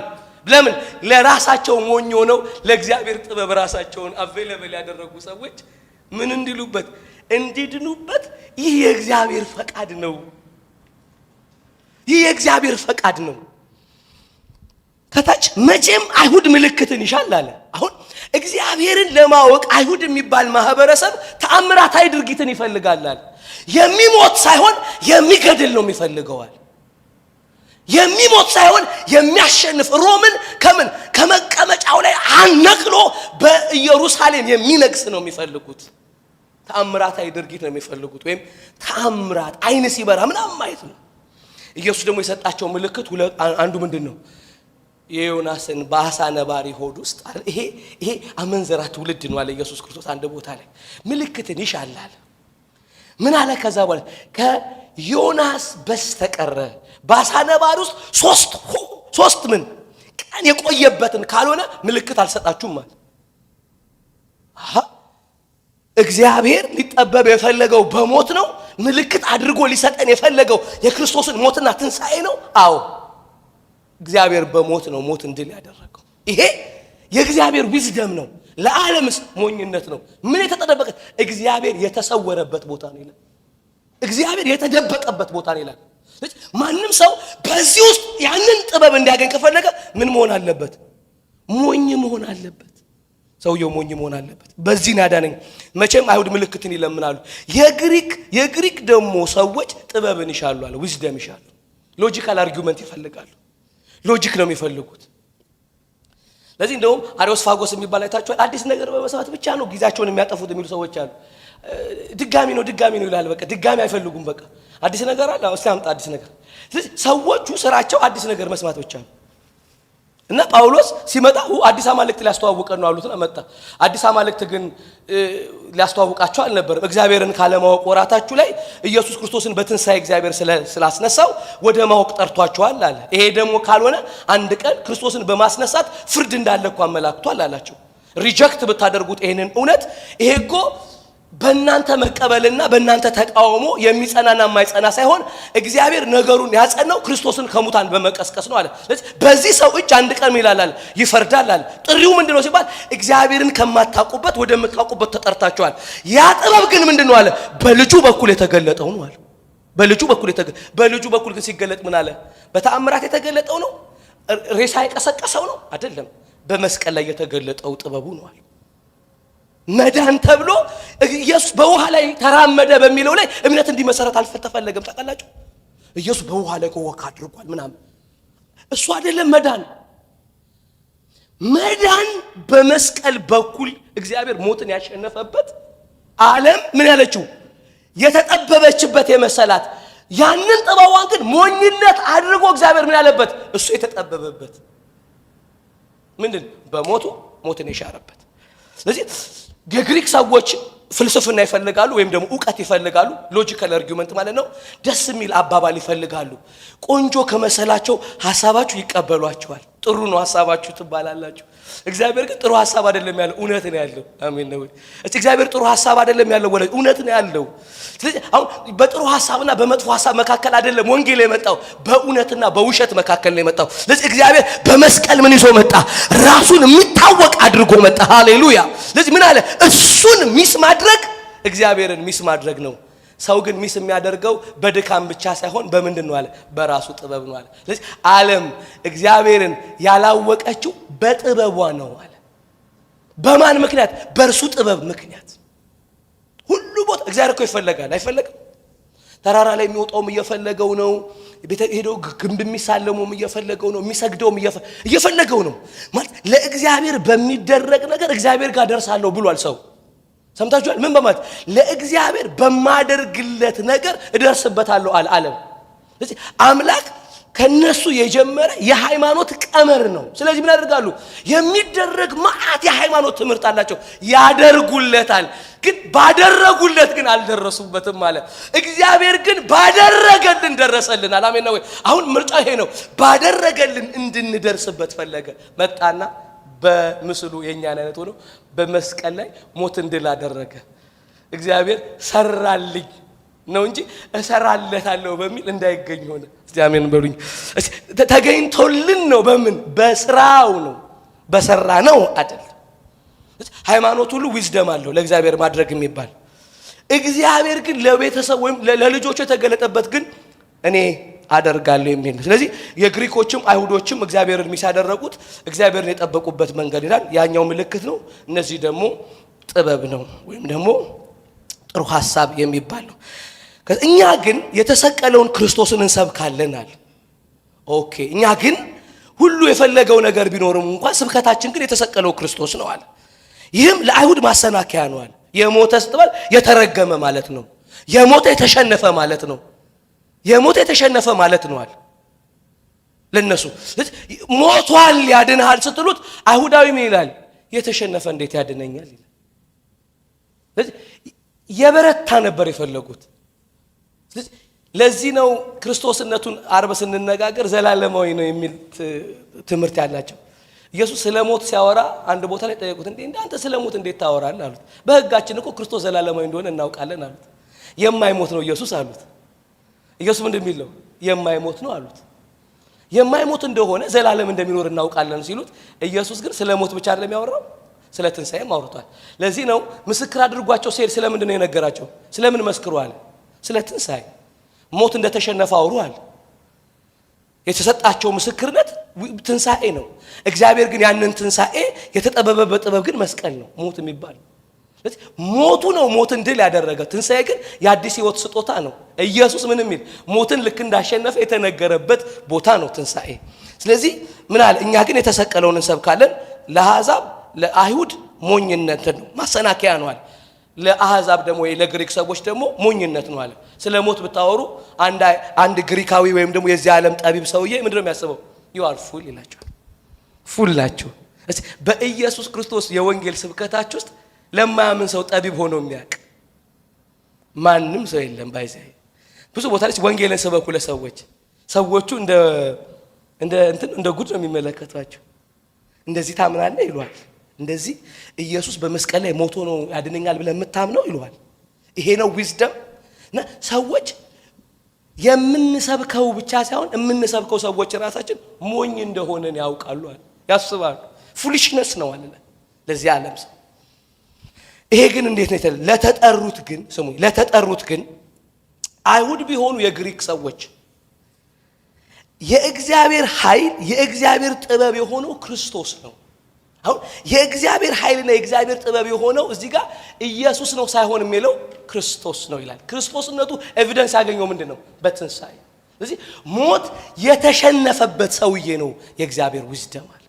ለምን? ለራሳቸው ሞኝ ሆነው ለእግዚአብሔር ጥበብ ራሳቸውን አቬለብል ያደረጉ ሰዎች ምን እንዲሉበት እንዲድኑበት ይህ የእግዚአብሔር ፈቃድ ነው። ይህ የእግዚአብሔር ፈቃድ ነው። ከታች መቼም አይሁድ ምልክትን ይሻል አለ። አሁን እግዚአብሔርን ለማወቅ አይሁድ የሚባል ማህበረሰብ ተአምራታዊ ድርጊትን ይፈልጋል። የሚሞት ሳይሆን የሚገድል ነው የሚፈልገዋል። የሚሞት ሳይሆን የሚያሸንፍ ሮምን ከመቀመጫው ላይ አነቅሎ በኢየሩሳሌም የሚነግስ ነው የሚፈልጉት። ተአምራታዊ ድርጊት ነው የሚፈልጉት፣ ወይም ተአምራት አይን ሲበራ ምናምን ማየት ነው። ኢየሱስ ደግሞ የሰጣቸው ምልክት አንዱ ምንድነው? የዮናስን በአሳ ነባሪ ሆድ ውስጥ ይሄ አመንዘራ ትውልድ ነው አለ ኢየሱስ ክርስቶስ አንድ ቦታ ላይ ምልክትን ይሻላል። ምን አለ? ከዛ በኋላ ከዮናስ በስተቀር በአሳ ነባሪ ውስጥ ሶስት ምን ቀን የቆየበትን ካልሆነ ምልክት አልሰጣችሁም ማለት። እግዚአብሔር ሊጠበብ የፈለገው በሞት ነው። ምልክት አድርጎ ሊሰጠን የፈለገው የክርስቶስን ሞትና ትንሣኤ ነው። አዎ እግዚአብሔር በሞት ነው ሞትን ድል ያደረገው። ይሄ የእግዚአብሔር ዊዝደም ነው። ለዓለምስ ሞኝነት ነው። ምን የተጠበቀ? እግዚአብሔር የተሰወረበት ቦታ ነው ይላል። እግዚአብሔር የተደበቀበት ቦታ ነው ይላል። ማንም ሰው በዚህ ውስጥ ያንን ጥበብ እንዲያገኝ ከፈለገ ምን መሆን አለበት? ሞኝ መሆን አለበት። ሰውየው ሞኝ መሆን አለበት። በዚህ ናዳነኝ መቼም አይሁድ ምልክትን ይለምናሉ። የግሪክ ደግሞ ሰዎች ጥበብን ይሻሉ አለ። ዊዝደም ይሻሉ። ሎጂካል አርጊውመንት ይፈልጋሉ። ሎጂክ ነው የሚፈልጉት። ለዚህ እንደውም አሪዮስፋጎስ የሚባል አይታችኋል። አዲስ ነገር በመስማት ብቻ ነው ጊዜያቸውን የሚያጠፉት የሚሉ ሰዎች አሉ። ድጋሚ ነው ይላል። በቃ ድጋሚ አይፈልጉም። በቃ አዲስ ነገር አለ፣ እስቲ አምጣ አዲስ ነገር። ስለዚህ ሰዎቹ ስራቸው አዲስ ነገር መስማት ብቻ ነው። እና ጳውሎስ ሲመጣ አዲስ አማልክት ሊያስተዋውቀን ነው አሉትና መጣ። አዲስ አማልክት ግን ሊያስተዋውቃቸው አልነበረም። እግዚአብሔርን ካለማወቅ ወራታችሁ ላይ ኢየሱስ ክርስቶስን በትንሣኤ እግዚአብሔር ስላስነሳው ወደ ማወቅ ጠርቷቸዋል አለ። ይሄ ደግሞ ካልሆነ አንድ ቀን ክርስቶስን በማስነሳት ፍርድ እንዳለ እኮ አመላክቷል አላቸው። ሪጀክት ብታደርጉት ይሄንን እውነት ይሄ እኮ በእናንተ መቀበልና በእናንተ ተቃውሞ የሚጸናና የማይጸና ሳይሆን እግዚአብሔር ነገሩን ያጸናው ክርስቶስን ከሙታን በመቀስቀስ ነው አለ። ስለዚህ በዚህ ሰው እጅ አንድ ቀን ይላል ይፈርዳል አለ። ጥሪው ምንድነው ሲባል እግዚአብሔርን ከማታውቁበት ወደምታውቁበት ተጠርታችኋል። ያ ጥበብ ግን ምንድነው አለ? በልጁ በኩል የተገለጠው ነው አለ። በልጁ በኩል ግን ሲገለጥ ምን አለ? በተአምራት የተገለጠው ነው? ሬሳ የቀሰቀሰው ነው? አይደለም። በመስቀል ላይ የተገለጠው ጥበቡ ነው አለ። መዳን ተብሎ ኢየሱስ በውሃ ላይ ተራመደ በሚለው ላይ እምነት እንዲመሰረት አልተፈለገም። ታውቃላችሁ? ኢየሱስ በውሃ ላይ ወክ አድርጓል ምናምን፣ እሱ አይደለም መዳን በመስቀል በኩል እግዚአብሔር ሞትን ያሸነፈበት ዓለም ምን ያለችው የተጠበበችበት የመሰላት ያንን ጥበቧን ግን ሞኝነት አድርጎ እግዚአብሔር ምን ያለበት እሱ የተጠበበበት ምንድን በሞቱ ሞትን የሻረበት። ስለዚህ የግሪክ ሰዎች ፍልስፍና ይፈልጋሉ፣ ወይም ደግሞ ዕውቀት ይፈልጋሉ። ሎጂካል አርጊውመንት ማለት ነው። ደስ የሚል አባባል ይፈልጋሉ። ቆንጆ ከመሰላቸው ሐሳባችሁ ይቀበሏቸዋል። ጥሩ ነው ሐሳባችሁ ትባላላችሁ። እግዚአብሔር ግን ጥሩ ሐሳብ አይደለም ያለው፣ እውነት ነው ያለው። አሜን ነው። እግዚአብሔር ጥሩ ሐሳብ አይደለም ያለው፣ ወለ እውነት ነው ያለው። ስለዚህ አሁን በጥሩ ሐሳብና በመጥፎ ሐሳብ መካከል አይደለም ወንጌል የመጣው፣ በእውነትና በውሸት መካከል ነው የመጣው። ስለዚህ እግዚአብሔር በመስቀል ምን ይዞ መጣ? ራሱን የሚታወቅ አድርጎ መጣ። ሃሌሉያ። ስለዚህ ምን አለ? እሱን ሚስ ማድረግ እግዚአብሔርን ሚስ ማድረግ ነው። ሰው ግን ሚስ የሚያደርገው በድካም ብቻ ሳይሆን በምንድን ነው አለ? በራሱ ጥበብ ነው አለ። ስለዚህ ዓለም እግዚአብሔርን ያላወቀችው በጥበቧ ነው አለ። በማን ምክንያት? በእርሱ ጥበብ ምክንያት። ሁሉ ቦታ እግዚአብሔር እኮ ይፈለጋል አይፈለግም? ተራራ ላይ የሚወጣውም እየፈለገው ነው። ቤተ ሄዶ ግንብ የሚሳለመውም እየፈለገው ነው። የሚሰግደውም እየፈለገው ነው። ማለት ለእግዚአብሔር በሚደረግ ነገር እግዚአብሔር ጋር ደርሳለሁ ብሏል ሰው። ሰምታችኋል? ምን በማለት ለእግዚአብሔር በማደርግለት ነገር እደርስበታለሁ አለ ዓለም። ስለዚህ አምላክ ከነሱ የጀመረ የሃይማኖት ቀመር ነው። ስለዚህ ምን ያደርጋሉ? የሚደረግ መዓት የሃይማኖት ትምህርት አላቸው፣ ያደርጉለታል። ግን ባደረጉለት ግን አልደረሱበትም ማለት። እግዚአብሔር ግን ባደረገልን ደረሰልን። አሜን ነው ወይ? አሁን ምርጫ ይሄ ነው። ባደረገልን እንድንደርስበት ፈለገ። መጣና በምስሉ የኛን አይነት ሆኖ በመስቀል ላይ ሞትን ድል አደረገ። እግዚአብሔር ሰራልኝ ነው እንጂ እሰራለታለሁ በሚል እንዳይገኝ ሆነ። እስቲ አሜን በሉኝ። ተገኝቶልን ነው። በምን? በስራው ነው። በሰራ ነው አይደል? ሃይማኖት ሁሉ ዊዝደም አለው ለእግዚአብሔር ማድረግ የሚባል። እግዚአብሔር ግን ለቤተሰብ ወይም ለልጆቹ የተገለጠበት ግን እኔ አደርጋለሁ የሚል ነው። ስለዚህ የግሪኮችም አይሁዶችም እግዚአብሔርን ሚስ ያደረጉት እግዚአብሔርን የጠበቁበት መንገድ ይላል። ያኛው ምልክት ነው፣ እነዚህ ደግሞ ጥበብ ነው ወይም ደግሞ ጥሩ ሐሳብ የሚባል ነው። እኛ ግን የተሰቀለውን ክርስቶስን እንሰብካለናል። ኦኬ እኛ ግን ሁሉ የፈለገው ነገር ቢኖርም እንኳን ስብከታችን ግን የተሰቀለው ክርስቶስ ነው አለ። ይህም ለአይሁድ ማሰናከያ ነው አለ። የሞተ ስትባል የተረገመ ማለት ነው። የሞተ የተሸነፈ ማለት ነው። የሞተ የተሸነፈ ማለት ነው አለ ለነሱ። ሞቷል ያድንሃል ስትሉት አይሁዳዊ ምን ይላል? የተሸነፈ እንዴት ያድነኛል ይላል። የበረታ ነበር የፈለጉት። ለዚህ ነው ክርስቶስነቱን አርብ ስንነጋገር ዘላለማዊ ነው የሚል ትምህርት ያላቸው። ኢየሱስ ስለ ሞት ሲያወራ አንድ ቦታ ላይ ጠየቁት፣ አንተ ስለ ሞት እንዴት ታወራለህ አሉት። በሕጋችን እኮ ክርስቶስ ዘላለማዊ እንደሆነ እናውቃለን አሉት። የማይሞት ነው ኢየሱስ አሉት። ኢየሱስ ምንድን የሚለው የማይሞት ነው አሉት። የማይሞት እንደሆነ ዘላለም እንደሚኖር እናውቃለን ሲሉት፣ ኢየሱስ ግን ስለ ሞት ብቻ አይደለም ያወራው፣ ስለ ትንሣኤም አውርቷል። ለዚህ ነው ምስክር አድርጓቸው ሲሄድ ስለምንድን ነው የነገራቸው? ስለምን መስክሩ አለ? ስለ ትንሣኤ ሞት እንደተሸነፈ አውሩ አለ። የተሰጣቸው ምስክርነት ትንሣኤ ነው። እግዚአብሔር ግን ያንን ትንሣኤ የተጠበበበት ጥበብ ግን መስቀል ነው ሞት የሚባል። ስለዚህ ሞቱ ነው ሞትን ድል ያደረገ። ትንሣኤ ግን የአዲስ ሕይወት ስጦታ ነው። ኢየሱስ ምን የሚል ሞትን ልክ እንዳሸነፈ የተነገረበት ቦታ ነው ትንሣኤ። ስለዚህ ምን አለ? እኛ ግን የተሰቀለውን እንሰብካለን። ለአሕዛብ ለአይሁድ ሞኝነት ነው፣ ማሰናከያ ነው አለ። ለአሕዛብ ደግሞ ወይ ለግሪክ ሰዎች ደግሞ ሞኝነት ነው አለ። ስለ ሞት ብታወሩ አንድ ግሪካዊ ወይም ደግሞ የዚህ ዓለም ጠቢብ ሰውዬ ምንድነው የሚያስበው? you are full ይላቸዋል። ፉል ናቸው። በኢየሱስ ክርስቶስ የወንጌል ስብከታች ውስጥ ለማያምን ሰው ጠቢብ ሆኖ የሚያውቅ ማንም ሰው የለም። ባይዘይ ብዙ ቦታ ላይ ወንጌልን ሰበኩ ለሰዎች፣ ሰዎቹ እንደ ጉድ ነው የሚመለከቷቸው። እንደዚህ ታምናለህ ይሏል። እንደዚህ ኢየሱስ በመስቀል ላይ ሞቶ ነው ያድነኛል ብለህ የምታምነው ይሏል። ይሄ ነው ዊዝደም። እና ሰዎች የምንሰብከው ብቻ ሳይሆን የምንሰብከው ሰዎች ራሳችን ሞኝ እንደሆነን ያውቃሉ፣ ያስባሉ። ፉሊሽነስ ነው አለ ለዚህ ዓለም ሰው። ይሄ ግን እንዴት ነው ለተጠሩት ግን ስሙኝ፣ ለተጠሩት ግን አይሁድ ቢሆኑ የግሪክ ሰዎች የእግዚአብሔር ኃይል የእግዚአብሔር ጥበብ የሆነው ክርስቶስ ነው። አሁን የእግዚአብሔር ኃይልና የእግዚአብሔር ጥበብ የሆነው እዚህ ጋር ኢየሱስ ነው ሳይሆን የሚለው ክርስቶስ ነው ይላል። ክርስቶስነቱ ኤቪደንስ ያገኘው ምንድነው? በትንሣኤ። ስለዚህ ሞት የተሸነፈበት ሰውዬ ነው የእግዚአብሔር ዊዝደም አለ።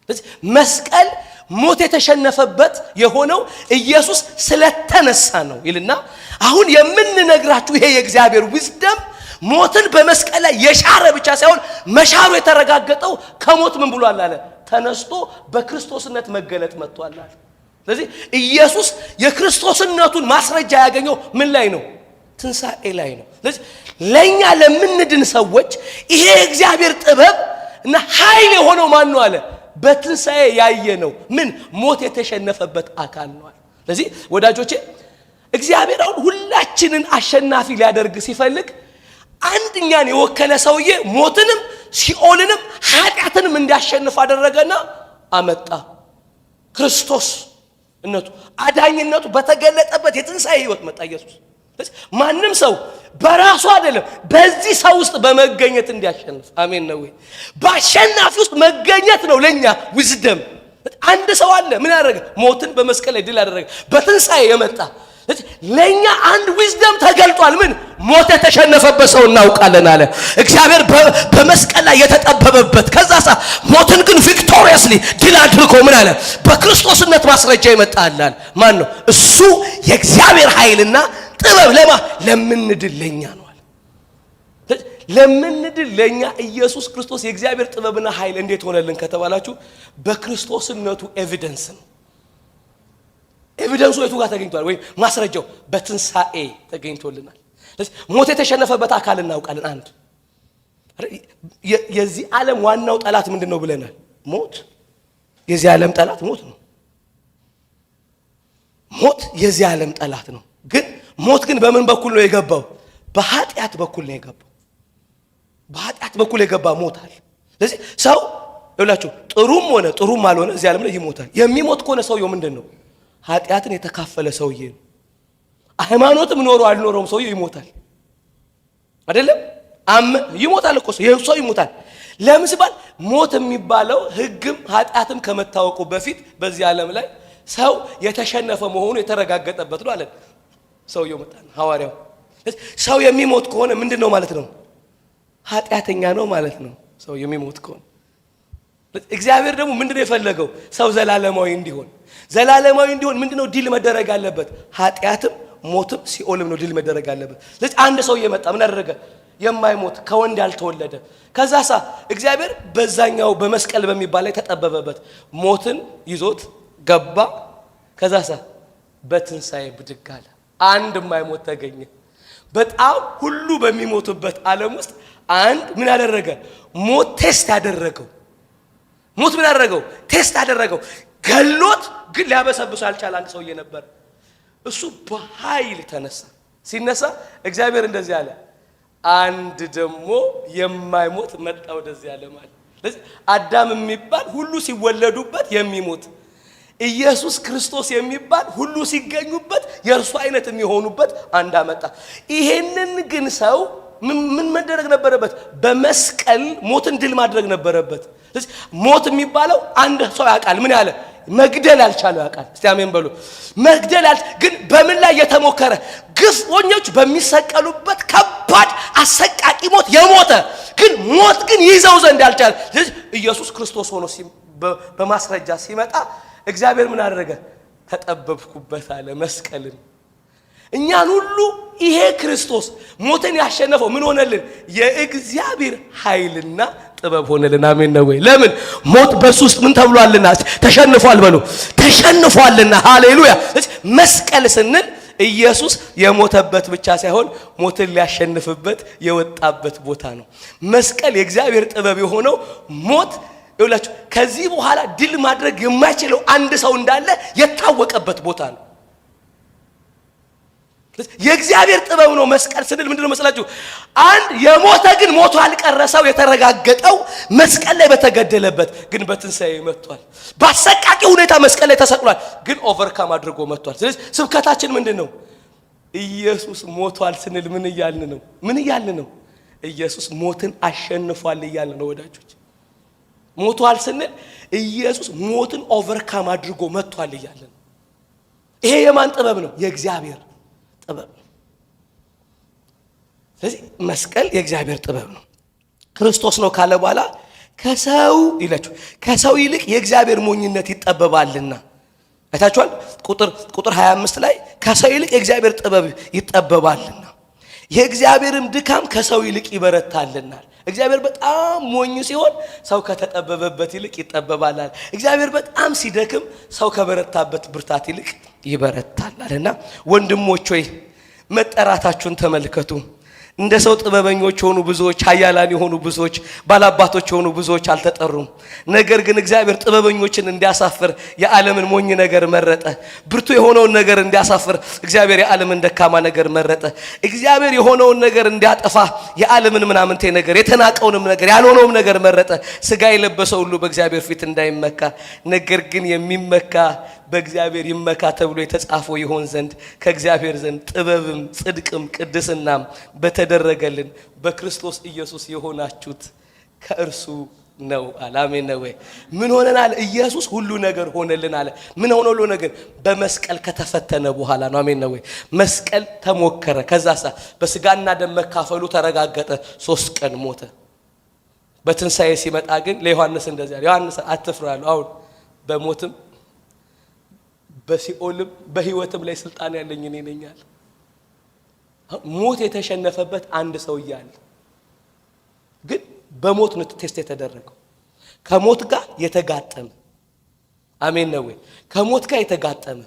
ስለዚህ መስቀል ሞት የተሸነፈበት የሆነው ኢየሱስ ስለተነሳ ነው ይልና አሁን የምንነግራችሁ ይሄ የእግዚአብሔር ዊዝደም ሞትን በመስቀል ላይ የሻረ ብቻ ሳይሆን መሻሩ የተረጋገጠው ከሞት ምን ብሏል አለ? ተነስቶ በክርስቶስነት መገለጥ መጥቷል አለ። ስለዚህ ኢየሱስ የክርስቶስነቱን ማስረጃ ያገኘው ምን ላይ ነው? ትንሣኤ ላይ ነው። ስለዚህ ለኛ ለምንድን ሰዎች ይሄ እግዚአብሔር ጥበብ እና ኃይል የሆነው ማን ነው አለ? በትንሣኤ ያየ ነው። ምን ሞት የተሸነፈበት አካል ነው አለ። ስለዚህ ወዳጆቼ እግዚአብሔር አሁን ሁላችንን አሸናፊ ሊያደርግ ሲፈልግ አንድኛን የወከለ ሰውዬ ሞትንም ሲኦልንም ኃጢአትንም እንዲያሸንፍ አደረገና አመጣ። ክርስቶስ እነቱ አዳኝነቱ በተገለጠበት የትንሣኤ ሕይወት መጣ ኢየሱስ። ማንም ሰው በራሱ አይደለም በዚህ ሰው ውስጥ በመገኘት እንዲያሸንፍ። አሜን ነው ወይ? በአሸናፊ ውስጥ መገኘት ነው ለኛ ዊዝደም። አንድ ሰው አለ ምን ያደረገ? ሞትን በመስቀል ላይ ድል አደረገ። በትንሣኤ የመጣ ለኛ አንድ ዊዝደም ተገልጧል። ምን? ሞት የተሸነፈበት ሰው እናውቃለን አለ እግዚአብሔር በመስቀል ላይ የተጠበበበት። ከዛሳ ሞትን ግን ቪክቶሪየስሊ ድል አድርጎ ምን አለ? በክርስቶስነት ማስረጃ ይመጣልናል። ማን ነው እሱ? የእግዚአብሔር ኃይልና ጥበብ ለማ ለምንድል ለኛ ነው አለ። ለምንድል ለኛ ኢየሱስ ክርስቶስ የእግዚአብሔር ጥበብና ኃይል እንዴት ሆነልን ከተባላችሁ በክርስቶስነቱ ኤቪደንስ ነው። ኤቪደንሱ የቱ ጋር ተገኝቷል? ወይ ማስረጃው በትንሣኤ ተገኝቶልናል። ስለዚህ ሞት የተሸነፈበት አካል እናውቃለን። አንድ የዚህ ዓለም ዋናው ጠላት ምንድነው ብለናል? ሞት። የዚህ ዓለም ጠላት ሞት ነው። ሞት የዚህ ዓለም ጠላት ነው። ግን ሞት ግን በምን በኩል ነው የገባው? በኃጢአት በኩል ነው የገባው። በኃጢአት በኩል የገባ ሞት አለ። ስለዚህ ሰው ይላችሁ ጥሩም ሆነ ጥሩም አልሆነ እዚህ ዓለም ላይ ይሞታል። የሚሞት ከሆነ ሰውየው ምንድነው? ኃጢአትን የተካፈለ ሰውዬ ነው። ሃይማኖትም ኖሮ አልኖረውም ሰውዬው ይሞታል። አይደለም ይሞታል እኮ ሰው ይሞታል። ለምን ሲባል ሞት የሚባለው ሕግም ኃጢአትም ከመታወቁ በፊት በዚህ ዓለም ላይ ሰው የተሸነፈ መሆኑ የተረጋገጠበት ነው አለን። ሰውየው መጣ ሐዋርያው ሰው የሚሞት ከሆነ ምንድነው ማለት ነው? ኃጢአተኛ ነው ማለት ነው ሰው የሚሞት ከሆነ። እግዚአብሔር ደግሞ ምንድነው የፈለገው? ሰው ዘላለማዊ እንዲሆን ምንድነው ዲል መደረግ አለበት? ኃጢአትም ሞትም ሲኦልም ነው ዲል መደረግ አለበት። ስለዚህ አንድ ሰው እየመጣ ምን አደረገ? የማይሞት ከወንድ ያልተወለደ ከዛሳ እግዚአብሔር በዛኛው በመስቀል በሚባል ላይ ተጠበበበት። ሞትን ይዞት ገባ። ከዛሳ በትንሳኤ ብድግ አለ። አንድ የማይሞት ተገኘ። በጣም ሁሉ በሚሞቱበት ዓለም ውስጥ አንድ ምን አደረገ? ሞት ቴስት ያደረገው ሞት ምን አደረገው? ቴስት ያደረገው ገሎት ግን ሊያበሰብስ አልቻለ። አንድ ሰውዬ ነበር። እሱ በኃይል ተነሳ። ሲነሳ እግዚአብሔር እንደዚህ አለ፣ አንድ ደግሞ የማይሞት መጣ ወደዚህ ዓለም አለ። ስለዚህ አዳም የሚባል ሁሉ ሲወለዱበት የሚሞት ኢየሱስ ክርስቶስ የሚባል ሁሉ ሲገኙበት የእርሱ አይነት የሚሆኑበት አንድ አመጣ። ይሄንን ግን ሰው ምን መደረግ ነበረበት? በመስቀል ሞትን ድል ማድረግ ነበረበት። ስለዚህ ሞት የሚባለው አንድ ሰው ያውቃል። ምን ያለ መግደል ያልቻለው ያውቃል። እስቲ አሜን በሉ። መግደል ግን በምን ላይ የተሞከረ? ግፈኞች በሚሰቀሉበት ከባድ አሰቃቂ ሞት የሞተ ግን ሞት ግን ይዘው ዘንድ ያልቻለ። ስለዚህ ኢየሱስ ክርስቶስ ሆኖ በማስረጃ ሲመጣ እግዚአብሔር ምን አደረገ? ተጠበብኩበት አለ መስቀልን። እኛን ሁሉ ይሄ ክርስቶስ ሞትን ያሸነፈው ምን ሆነልን? የእግዚአብሔር ኃይልና ጥበብ ሆነልን። አሜን ነው ወይ? ለምን ሞት በሱ ውስጥ ምን ተብሏልና? ተሸንፏል በሉ። ተሸንፏልና ሃሌሉያ። መስቀል ስንል ኢየሱስ የሞተበት ብቻ ሳይሆን ሞትን ሊያሸንፍበት የወጣበት ቦታ ነው። መስቀል የእግዚአብሔር ጥበብ የሆነው ሞት ይኸውላችሁ ከዚህ በኋላ ድል ማድረግ የማይችለው አንድ ሰው እንዳለ የታወቀበት ቦታ ነው። የእግዚአብሔር ጥበብ ነው። መስቀል ስንል ምንድነው መስላችሁ? አንድ የሞተ ግን ሞቶ አልቀረሰው የተረጋገጠው መስቀል ላይ በተገደለበት ግን በትንሳኤ መጥቷል። በአሰቃቂ ሁኔታ መስቀል ላይ ተሰቅሏል፣ ግን ኦቨርካም አድርጎ መጥቷል። ስለዚህ ስብከታችን ምንድነው? ኢየሱስ ሞቷል ስንል ምን እያልን ነው? ኢየሱስ ሞትን አሸንፏል እያልን ነው ወዳጆች። ሞቷል ስንል ኢየሱስ ሞትን ኦቨርካም አድርጎ መጥቷል እያልን ነው። ይሄ የማን ጥበብ ነው? የእግዚአብሔር ጥበብ። ስለዚህ መስቀል የእግዚአብሔር ጥበብ ነው። ክርስቶስ ነው ካለ በኋላ ከሰው ይልቅ የእግዚአብሔር ሞኝነት ይጠበባልና አይታችኋል። ቁጥር 25 ላይ ከሰው ይልቅ የእግዚአብሔር ጥበብ ይጠበባልና የእግዚአብሔርም ድካም ከሰው ይልቅ ይበረታልና። እግዚአብሔር በጣም ሞኝ ሲሆን ሰው ከተጠበበበት ይልቅ ይጠበባል። እግዚአብሔር በጣም ሲደክም ሰው ከበረታበት ብርታት ይልቅ ይበረታልና ወንድሞች ሆይ መጠራታችሁን ተመልከቱ። እንደ ሰው ጥበበኞች ሆኑ ብዙዎች፣ ኃያላን የሆኑ ብዙዎች፣ ባላባቶች የሆኑ ብዙዎች አልተጠሩም። ነገር ግን እግዚአብሔር ጥበበኞችን እንዲያሳፍር የዓለምን ሞኝ ነገር መረጠ። ብርቱ የሆነውን ነገር እንዲያሳፍር እግዚአብሔር የዓለምን ደካማ ነገር መረጠ። እግዚአብሔር የሆነውን ነገር እንዲያጠፋ የዓለምን ምናምንቴ ነገር፣ የተናቀውንም ነገር፣ ያልሆነውም ነገር መረጠ። ሥጋ የለበሰው ሁሉ በእግዚአብሔር ፊት እንዳይመካ ነገር ግን የሚመካ በእግዚአብሔር ይመካ ተብሎ የተጻፈው ይሆን ዘንድ ከእግዚአብሔር ዘንድ ጥበብም ጽድቅም ቅድስናም በተደረገልን በክርስቶስ ኢየሱስ የሆናችሁት ከእርሱ ነው አለ። አሜን ነው ወይ? ምን ሆነናል? ኢየሱስ ሁሉ ነገር ሆነልን አለ። ምን ሆነ? ሁሉ ነገር በመስቀል ከተፈተነ በኋላ ነው። አሜን ነው ወይ? መስቀል ተሞከረ። ከዛሳ በስጋና ደም መካፈሉ ተረጋገጠ። 3 ቀን ሞተ። በትንሳኤ ሲመጣ ግን ለዮሐንስ እንደዚህ አለ። ዮሐንስ አትፍራ አለው። አሁን በሞትም በሲኦልም በህይወትም ላይ ስልጣን ያለኝ እኔ ነኝ አለ። ሞት የተሸነፈበት አንድ ሰው እያለ ግን በሞት ነው ቴስት የተደረገው። ከሞት ጋር የተጋጠመ አሜን ነው ወይ? ከሞት ጋር የተጋጠመ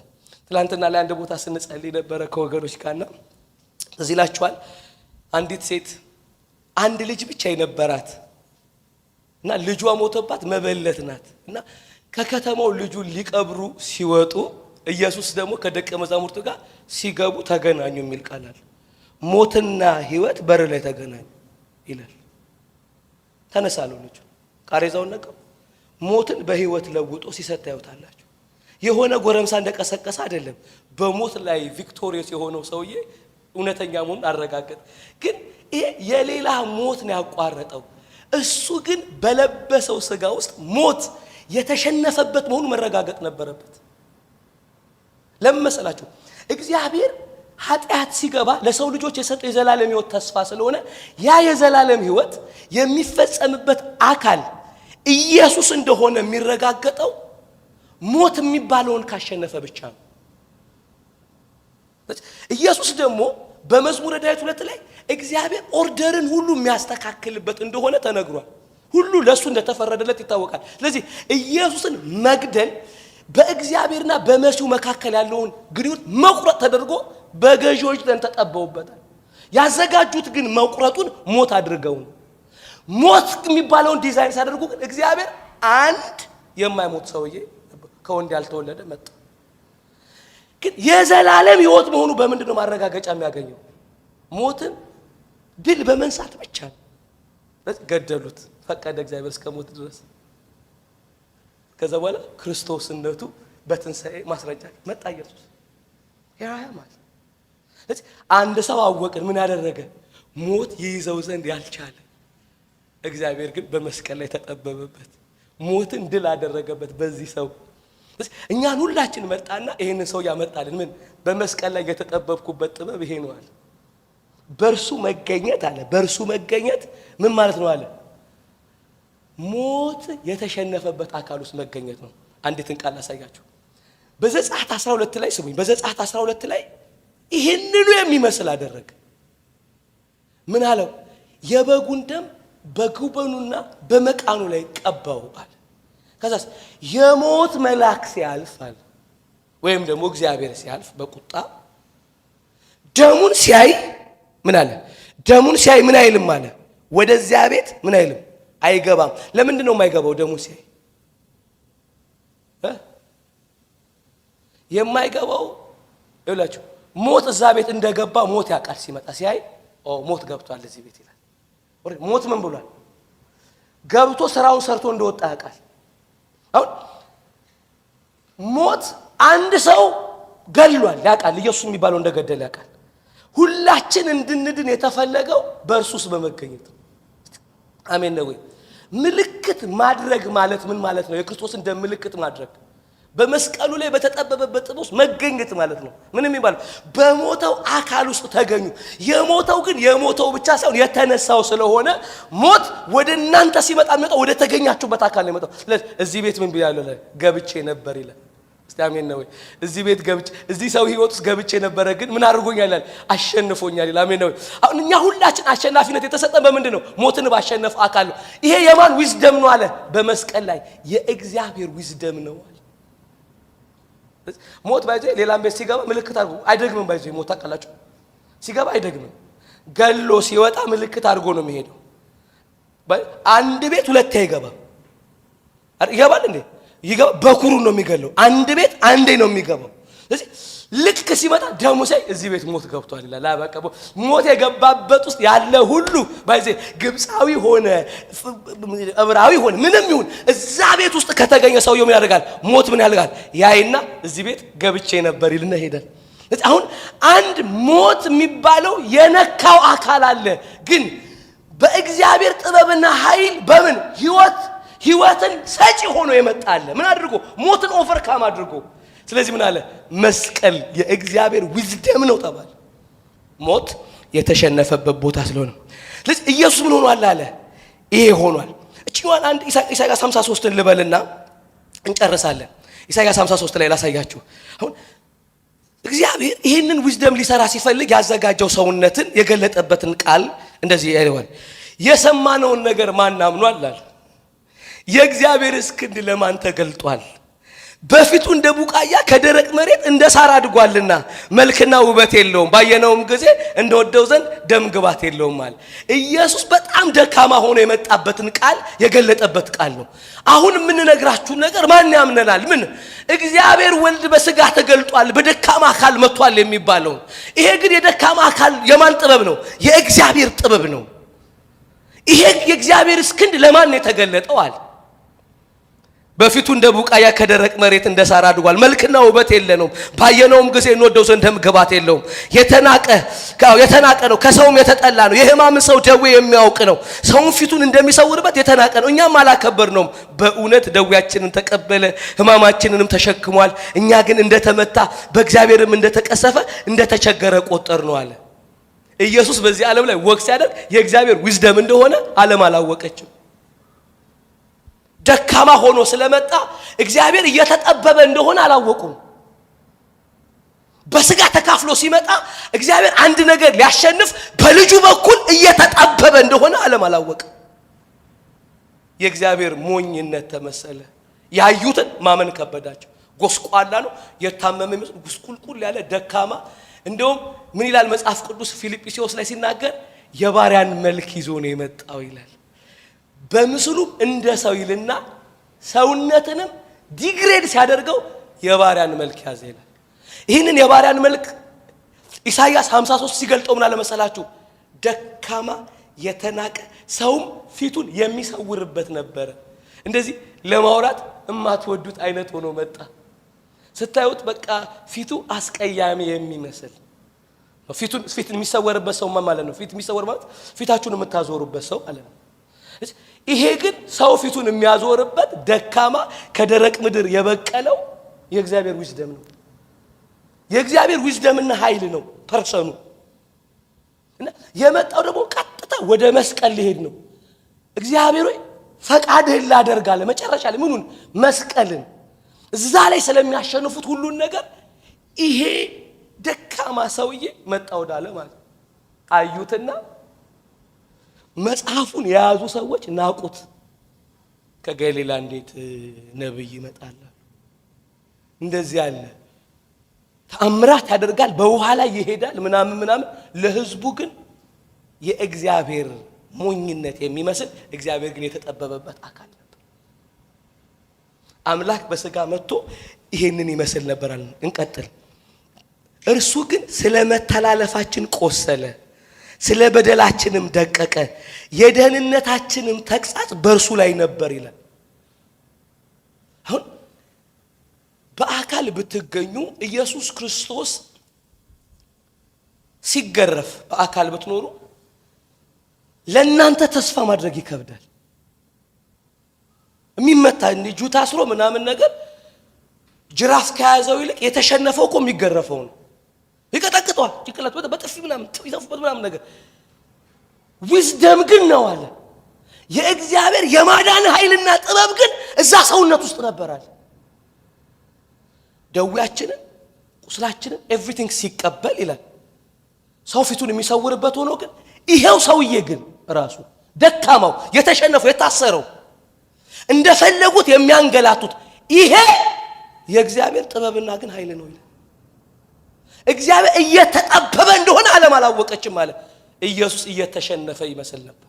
ትላንትና ላይ አንድ ቦታ ስንጸልይ ነበረ ከወገኖች ጋርና እዚህ ላችኋል። አንዲት ሴት አንድ ልጅ ብቻ የነበራት እና ልጇ ሞተባት መበለት ናት እና ከከተማው ልጁን ሊቀብሩ ሲወጡ ኢየሱስ ደግሞ ከደቀ መዛሙርቱ ጋር ሲገቡ ተገናኙ የሚል ቃል አለ። ሞትና ህይወት በር ላይ ተገናኙ ይላል። ተነሳለው ልጁ ቃሬዛውን ነቀው ሞትን በህይወት ለውጦ ሲሰጥ ታዩታላችሁ። የሆነ ጎረምሳ እንደቀሰቀሰ አይደለም። በሞት ላይ ቪክቶሪየስ የሆነው ሰውዬ እውነተኛ መሆኑን አረጋገጠ። ግን ይሄ የሌላ ሞት ነው ያቋረጠው። እሱ ግን በለበሰው ሥጋ ውስጥ ሞት የተሸነፈበት መሆኑ መረጋገጥ ነበረበት። ለምን መሰላችሁ? እግዚአብሔር ኃጢአት ሲገባ ለሰው ልጆች የሰጠው የዘላለም ሕይወት ተስፋ ስለሆነ ያ የዘላለም ሕይወት የሚፈጸምበት አካል ኢየሱስ እንደሆነ የሚረጋገጠው ሞት የሚባለውን ካሸነፈ ብቻ ነው። ኢየሱስ ደግሞ በመዝሙረ ዳዊት 2 ላይ እግዚአብሔር ኦርደርን ሁሉ የሚያስተካክልበት እንደሆነ ተነግሯል። ሁሉ ለሱ እንደተፈረደለት ይታወቃል። ስለዚህ ኢየሱስን መግደል በእግዚአብሔርና በመሲሁ መካከል ያለውን ግንኙነት መቁረጥ ተደርጎ በገዢዎች ዘንድ ተጠበውበታል። ያዘጋጁት ግን መቁረጡን ሞት አድርገው ነው። ሞት የሚባለውን ዲዛይን ሲያደርጉ ግን እግዚአብሔር አንድ የማይሞት ሰውዬ ከወንድ ያልተወለደ መጣ። ግን የዘላለም ሕይወት መሆኑ በምንድነው ማረጋገጫ የሚያገኘው? ሞትን ድል በመንሳት ብቻ ነው። ገደሉት፣ ፈቀደ እግዚአብሔር እስከ ሞት ድረስ። ከዛ በኋላ ክርስቶስነቱ በትንሣኤ ማስረጃ መጣ ኢየሱስ። ያ ማለት ስለዚህ አንድ ሰው አወቅን። ምን ያደረገ? ሞት ይይዘው ዘንድ ያልቻለ እግዚአብሔር ግን በመስቀል ላይ ተጠበበበት፣ ሞትን ድል አደረገበት በዚህ ሰው። እኛን ሁላችን መጣና ይሄንን ሰው ያመጣልን። ምን? በመስቀል ላይ የተጠበብኩበት ጥበብ ይሄ ነው አለ። በእርሱ መገኘት አለ። በእርሱ መገኘት ምን ማለት ነው አለ? ሞት የተሸነፈበት አካል ውስጥ መገኘት ነው። አንዲትን ቃል አሳያችሁ። በዘጸአት 12 ላይ ስሙኝ። በዘጸአት 12 ላይ ይሄንኑ የሚመስል አደረገ። ምን አለው? የበጉን ደም በጉበኑና በመቃኑ ላይ ቀባው አለ። ከዛስ የሞት መልአክ ሲያልፍ አለ፣ ወይም ደግሞ እግዚአብሔር ሲያልፍ በቁጣ ደሙን ሲያይ ምን አለ? ደሙን ሲያይ ምን አይልም አለ? ወደዚያ ቤት ምን አይልም? አይገባም። ለምንድን ነው የማይገባው? ደሙን ሲያይ የማይገባው ይላችሁ። ሞት እዛ ቤት እንደገባ ሞት ያውቃል። ሲመጣ ሲያይ ሞት ገብቷል እዚህ ቤት ይላል። ሞት ምን ብሏል? ገብቶ ስራውን ሰርቶ እንደወጣ ያውቃል። አሁን ሞት አንድ ሰው ገድሏል ያውቃል። ኢየሱስ የሚባለው እንደገደለ ያውቃል። ሁላችን እንድንድን የተፈለገው በእርሱስ በመገኘት ነው። አሜን ነው ወይ? ምልክት ማድረግ ማለት ምን ማለት ነው? የክርስቶስ እንደ ምልክት ማድረግ በመስቀሉ ላይ በተጠበበበት ጥበብ ውስጥ መገኘት ማለት ነው። ምን የሚባለው? በሞተው አካል ውስጥ ተገኙ። የሞተው ግን የሞተው ብቻ ሳይሆን የተነሳው ስለሆነ ሞት ወደ እናንተ ሲመጣ የሚመጣው ወደ ተገኛችሁበት አካል ነው የሚመጣው። ስለዚህ እዚህ ቤት ምን ብያለሁ? ገብቼ ነበር ይላል። እስቲ አሜን ነው ወይ? እዚህ ቤት ገብቼ እዚህ ሰው ህይወት ውስጥ ገብቼ ነበር፣ ግን ምን አድርጎኛል ይላል? አሸንፎኛል ይላል። አሜን ነው ወይ? አሁን እኛ ሁላችን አሸናፊነት የተሰጠን በምንድን ነው? ሞትን ባሸነፈ አካል ነው። ይሄ የማን ዊዝደም ነው አለ? በመስቀል ላይ የእግዚአብሔር ዊዝደም ነው አለ። ሞት ባይዘ ሌላም ቤት ሲገባ ምልክት አድርጎ አይደግምም። ባይዘ ሞት ታውቃላችሁ፣ ሲገባ አይደግምም። ገሎ ሲወጣ ምልክት አድርጎ ነው የሚሄደው። አንድ ቤት ሁለቴ አይገባም። ይገባል እንዴ? ይገባ። በኩሩ ነው የሚገለው። አንድ ቤት አንዴ ነው የሚገባው። ስለዚህ ልክ ሲመጣ ደሙ ሳይ እዚህ ቤት ሞት ገብቷል ይላል። አበቃ። ሞት የገባበት ውስጥ ያለ ሁሉ ባይዘ ግብፃዊ ሆነ ዕብራዊ ሆነ ምንም ይሁን እዛ ቤት ውስጥ ከተገኘ ሰውየው ምን ያደርጋል? ሞት ምን ያደርጋል? ያይና እዚህ ቤት ገብቼ ነበር ይልና ሄዳል። አሁን አንድ ሞት የሚባለው የነካው አካል አለ፣ ግን በእግዚአብሔር ጥበብና ኃይል በምን ህይወትን ሰጪ ሆኖ የመጣለ ምን አድርጎ? ሞትን ኦቨርካም አድርጎ። ስለዚህ ምን አለ? መስቀል የእግዚአብሔር ዊዝደም ነው ተባለ። ሞት የተሸነፈበት ቦታ ስለሆነ ስለዚህ ኢየሱስ ምን ሆኗል አለ? ይሄ ሆኗል። እቺዋን አንድ ኢሳይያስ 53ን ልበልና እንጨርሳለን። ኢሳይያስ 53 ላይ ላሳያችሁ። አሁን እግዚአብሔር ይህንን ዊዝደም ሊሰራ ሲፈልግ ያዘጋጀው ሰውነትን የገለጠበትን ቃል እንደዚህ ያለዋል። የሰማነውን ነገር ማን አምኗል አለ? የእግዚአብሔርስ ክንድ ለማን ተገልጧል? በፊቱ እንደ ቡቃያ ከደረቅ መሬት እንደ ሳር አድጓልና መልክና ውበት የለውም፣ ባየነውም ጊዜ እንደወደው ዘንድ ደም ግባት የለውም አለ። ኢየሱስ በጣም ደካማ ሆኖ የመጣበትን ቃል የገለጠበት ቃል ነው። አሁን የምንነግራችሁ ነገር ማን ያምነናል? ምን እግዚአብሔር ወልድ በስጋ ተገልጧል፣ በደካማ አካል መጥቷል የሚባለው። ይሄ ግን የደካማ አካል የማን ጥበብ ነው? የእግዚአብሔር ጥበብ ነው። ይሄ የእግዚአብሔር ክንድ ለማን ነው የተገለጠው አለ? በፊቱ እንደ ቡቃያ ከደረቅ መሬት እንደ ሳር አድጓል፣ መልክና ውበት የለውም፣ ባየነውም ጊዜ እንወደው ዘንድ ደም ግባት የለውም። የተናቀ የተናቀ ነው፣ ከሰውም የተጠላ ነው። የሕማምን ሰው ደዌ የሚያውቅ ነው። ሰውን ፊቱን እንደሚሰውርበት የተናቀ ነው። እኛም አላከበርነውም። በእውነት ደዌያችንን ተቀበለ፣ ሕማማችንንም ተሸክሟል። እኛ ግን እንደተመታ በእግዚአብሔርም እንደተቀሰፈ እንደተቸገረ ቆጠር ነው አለ። ኢየሱስ በዚህ ዓለም ላይ ወግ ሲያደርግ የእግዚአብሔር ዊዝደም እንደሆነ ዓለም አላወቀችም። ደካማ ሆኖ ስለመጣ እግዚአብሔር እየተጠበበ እንደሆነ አላወቁም። በስጋ ተካፍሎ ሲመጣ እግዚአብሔር አንድ ነገር ሊያሸንፍ በልጁ በኩል እየተጠበበ እንደሆነ ዓለም አላወቀም። የእግዚአብሔር ሞኝነት ተመሰለ። ያዩትን ማመን ከበዳቸው። ጎስቋላ ነው፣ የታመመ ይመስል ጉስቁልቁል ያለ ደካማ። እንደውም ምን ይላል መጽሐፍ ቅዱስ ፊልጵስዩስ ላይ ሲናገር የባሪያን መልክ ይዞ ነው የመጣው ይላል። በምስሉም እንደ ሰው ይልና ሰውነትንም ዲግሬድ ሲያደርገው የባሪያን መልክ ያዘ ይላል። ይህንን የባሪያን መልክ ኢሳይያስ 53 ሲገልጠው ምን አለ መሰላችሁ? ደካማ የተናቀ ሰውም ፊቱን የሚሰውርበት ነበረ። እንደዚህ ለማውራት እማትወዱት አይነት ሆኖ መጣ። ስታዩት በቃ ፊቱ አስቀያሚ የሚመስል ፊቱን የሚሰወርበት ሰው ማለት ነው። ፊት የሚሰወር ማለት ፊታችሁን የምታዞሩበት ሰው ማለት ነው። ይሄ ግን ሰው ፊቱን የሚያዞርበት ደካማ ከደረቅ ምድር የበቀለው የእግዚአብሔር ዊዝደም ነው። የእግዚአብሔር ዊዝደምና ኃይል ነው ፐርሰኑ። እና የመጣው ደግሞ ቀጥታ ወደ መስቀል ሊሄድ ነው። እግዚአብሔር ሆይ ፈቃድህን ላደርጋለ መጨረሻ ላይ ምኑን መስቀልን እዛ ላይ ስለሚያሸንፉት ሁሉን ነገር ይሄ ደካማ ሰውዬ መጣ ወዳለ ማለት አዩትና መጽሐፉን የያዙ ሰዎች ናቁት። ከገሊላ እንዴት ነብይ ይመጣል? እንደዚህ ያለ ተአምራት ያደርጋል፣ በውሃ ላይ ይሄዳል ምናምን። ለህዝቡ ግን የእግዚአብሔር ሞኝነት የሚመስል እግዚአብሔር ግን የተጠበበበት አካል ነበር። አምላክ በስጋ መጥቶ ይሄንን ይመስል ነበር። እንቀጥል። እርሱ ግን ስለ መተላለፋችን ቆሰለ፣ ስለ በደላችንም ደቀቀ፣ የደህንነታችንም ተግሣጽ በእርሱ ላይ ነበር ይላል። አሁን በአካል ብትገኙ ኢየሱስ ክርስቶስ ሲገረፍ በአካል ብትኖሩ ለእናንተ ተስፋ ማድረግ ይከብዳል። የሚመታ እጁ ታስሮ ምናምን ነገር ጅራፍ ከያዘው ይልቅ የተሸነፈው እኮ የሚገረፈው ነው። ይቀጠቅጠዋል፣ ጭንቅላት በጥፊ ምናምን ይተፉበት ምናምን ነገር። ዊዝደም ግን ነው አለ የእግዚአብሔር የማዳን ኃይልና ጥበብ ግን እዛ ሰውነት ውስጥ ነበራል። ደዌያችንን ቁስላችንን ኤቭሪቲንግ ሲቀበል ይላል ሰው ፊቱን የሚሰውርበት ሆኖ ግን ይሄው ሰውዬ ግን ራሱ ደካማው የተሸነፈው የታሰረው እንደፈለጉት የሚያንገላቱት ይሄ የእግዚአብሔር ጥበብና ግን ኃይል ነው ይላል። እግዚአብሔር እየተጠበበ እንደሆነ ዓለም አላወቀችም ማለት ኢየሱስ እየተሸነፈ ይመስል ነበር።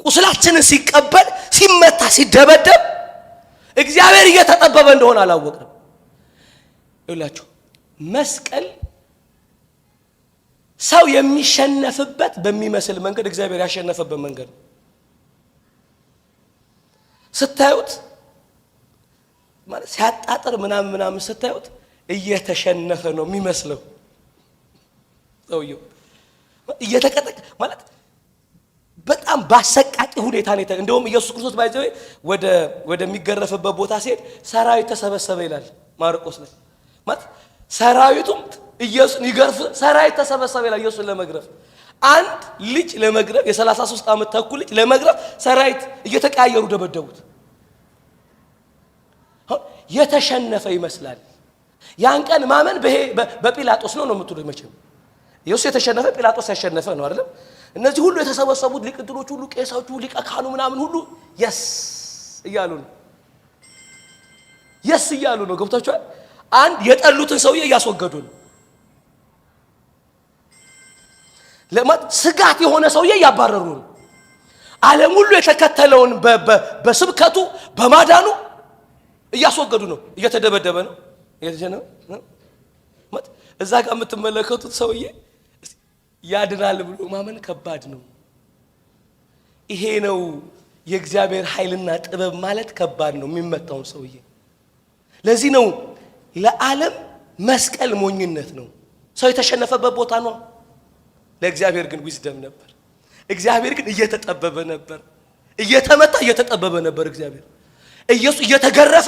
ቁስላችንን ሲቀበል ሲመታ ሲደበደብ እግዚአብሔር እየተጠበበ እንደሆነ አላወቅንም። ይላችሁ መስቀል ሰው የሚሸነፍበት በሚመስል መንገድ እግዚአብሔር ያሸነፈበት መንገድ ስታዩት ማለት ሲያጣጥር ምናምን ስታዩት እየተሸነፈ ነው የሚመስለው። ሰውየው እየተቀጠቀ ማለት በጣም ባሰቃቂ ሁኔታ ነው። እንደውም ኢየሱስ ክርስቶስ ባይዘው ወደሚገረፍበት ቦታ ሲሄድ ሰራዊት ተሰበሰበ ይላል ማርቆስ ላይ። ማለት ሰራዊቱም ኢየሱስን ይገርፍ ሰራዊት ተሰበሰበ ይላል ኢየሱስን ለመግረፍ። አንድ ልጅ ለመግረፍ የ33 ዓመት ተኩል ልጅ ለመግረፍ ሰራዊት እየተቀያየሩ ደበደቡት። የተሸነፈ ይመስላል። ያን ቀን ማመን በጲላጦስ ነው የምትሉት መቼም ኢየሱስ የተሸነፈ ጲላጦስ ያሸነፈ ነው አይደለም። እነዚህ ሁሉ የተሰበሰቡት ሊቅጥሎች ሁሉ ቄሳዎቹ ሊቀ ካህኑ ምናምን ሁሉ የስ እያሉ ነው ገብታችኋል። አንድ የጠሉትን ሰውዬ እያስወገዱ ነው። ለማት ስጋት የሆነ ሰውዬ እያባረሩ ነው። ዓለም ሁሉ የተከተለውን በስብከቱ በማዳኑ እያስወገዱ ነው። እየተደበደበ ነው እየተጀነነ ነው። እዛ ጋር የምትመለከቱት ሰውዬ ያድናል ብሎ ማመን ከባድ ነው። ይሄ ነው የእግዚአብሔር ኃይልና ጥበብ ማለት ከባድ ነው የሚመታውን ሰውዬ። ለዚህ ነው ለዓለም መስቀል ሞኝነት ነው። ሰው የተሸነፈበት ቦታ ነው። ለእግዚአብሔር ግን ዊዝደም ነበር። እግዚአብሔር ግን እየተጠበበ ነበር፣ እየተመታ እየተጠበበ ነበር። እግዚአብሔር ኢየሱስ እየተገረፈ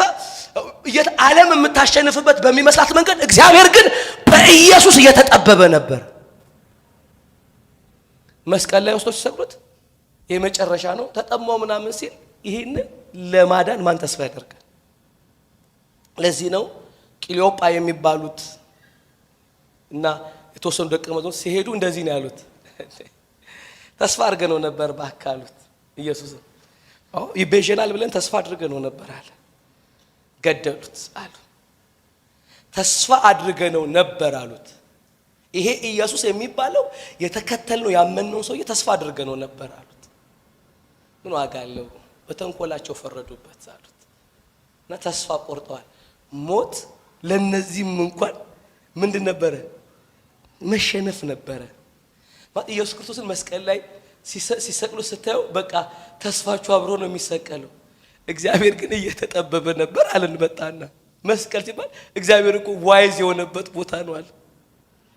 ዓለም የምታሸንፍበት በሚመስላት መንገድ እግዚአብሔር ግን በኢየሱስ እየተጠበበ ነበር። መስቀል ላይ ወስዶ ሲሰቅሉት የመጨረሻ ነው ተጠማው ምናምን ሲል ይሄን ለማዳን ማን ተስፋ ያደርጋል? ለዚህ ነው ቂሊዮጳ የሚባሉት እና የተወሰኑ ደቀ መዛሙርት ሲሄዱ እንደዚህ ነው ያሉት፣ ተስፋ አድርገነው ነበር ባካሉት ኢየሱስ ይቤዠናል ብለን ተስፋ አድርገነው ነበር አለ። ገደሉት አሉ። ተስፋ አድርገነው ነበር አሉት። ይሄ ኢየሱስ የሚባለው የተከተልነው ያመንነው ሰውዬ ተስፋ አድርገነው ነበር አሉት። ምን ዋጋ አለው? በተንኮላቸው ፈረዱበት አሉት እና ተስፋ ቆርጠዋል። ሞት ለነዚህም እንኳን ምንድን ነበረ? መሸነፍ ነበረ። ኢየሱስ ክርስቶስን መስቀል ላይ ሲሰቅሉ ስታየው በቃ ተስፋችሁ አብሮ ነው የሚሰቀለው። እግዚአብሔር ግን እየተጠበበ ነበር አለን። መጣና መስቀል ሲባል እግዚአብሔር እኮ ዋይዝ የሆነበት ቦታ ነው አለ።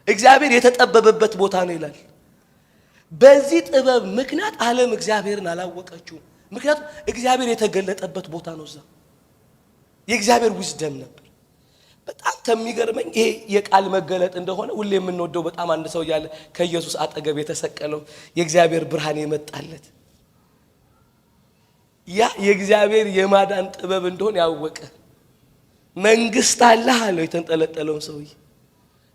እግዚአብሔር የተጠበበበት ቦታ ነው ይላል። በዚህ ጥበብ ምክንያት ዓለም እግዚአብሔርን አላወቀችውም። ምክንያቱም እግዚአብሔር የተገለጠበት ቦታ ነው። እዛ የእግዚአብሔር ዊዝደም ነበር። በጣም ከሚገርመኝ ይሄ የቃል መገለጥ እንደሆነ ሁሌ የምንወደው በጣም አንድ ሰው ያለ ከኢየሱስ አጠገብ የተሰቀለው የእግዚአብሔር ብርሃን የመጣለት ያ የእግዚአብሔር የማዳን ጥበብ እንደሆነ ያወቀ መንግስት አለ አለው። የተንጠለጠለውን ሰውዬ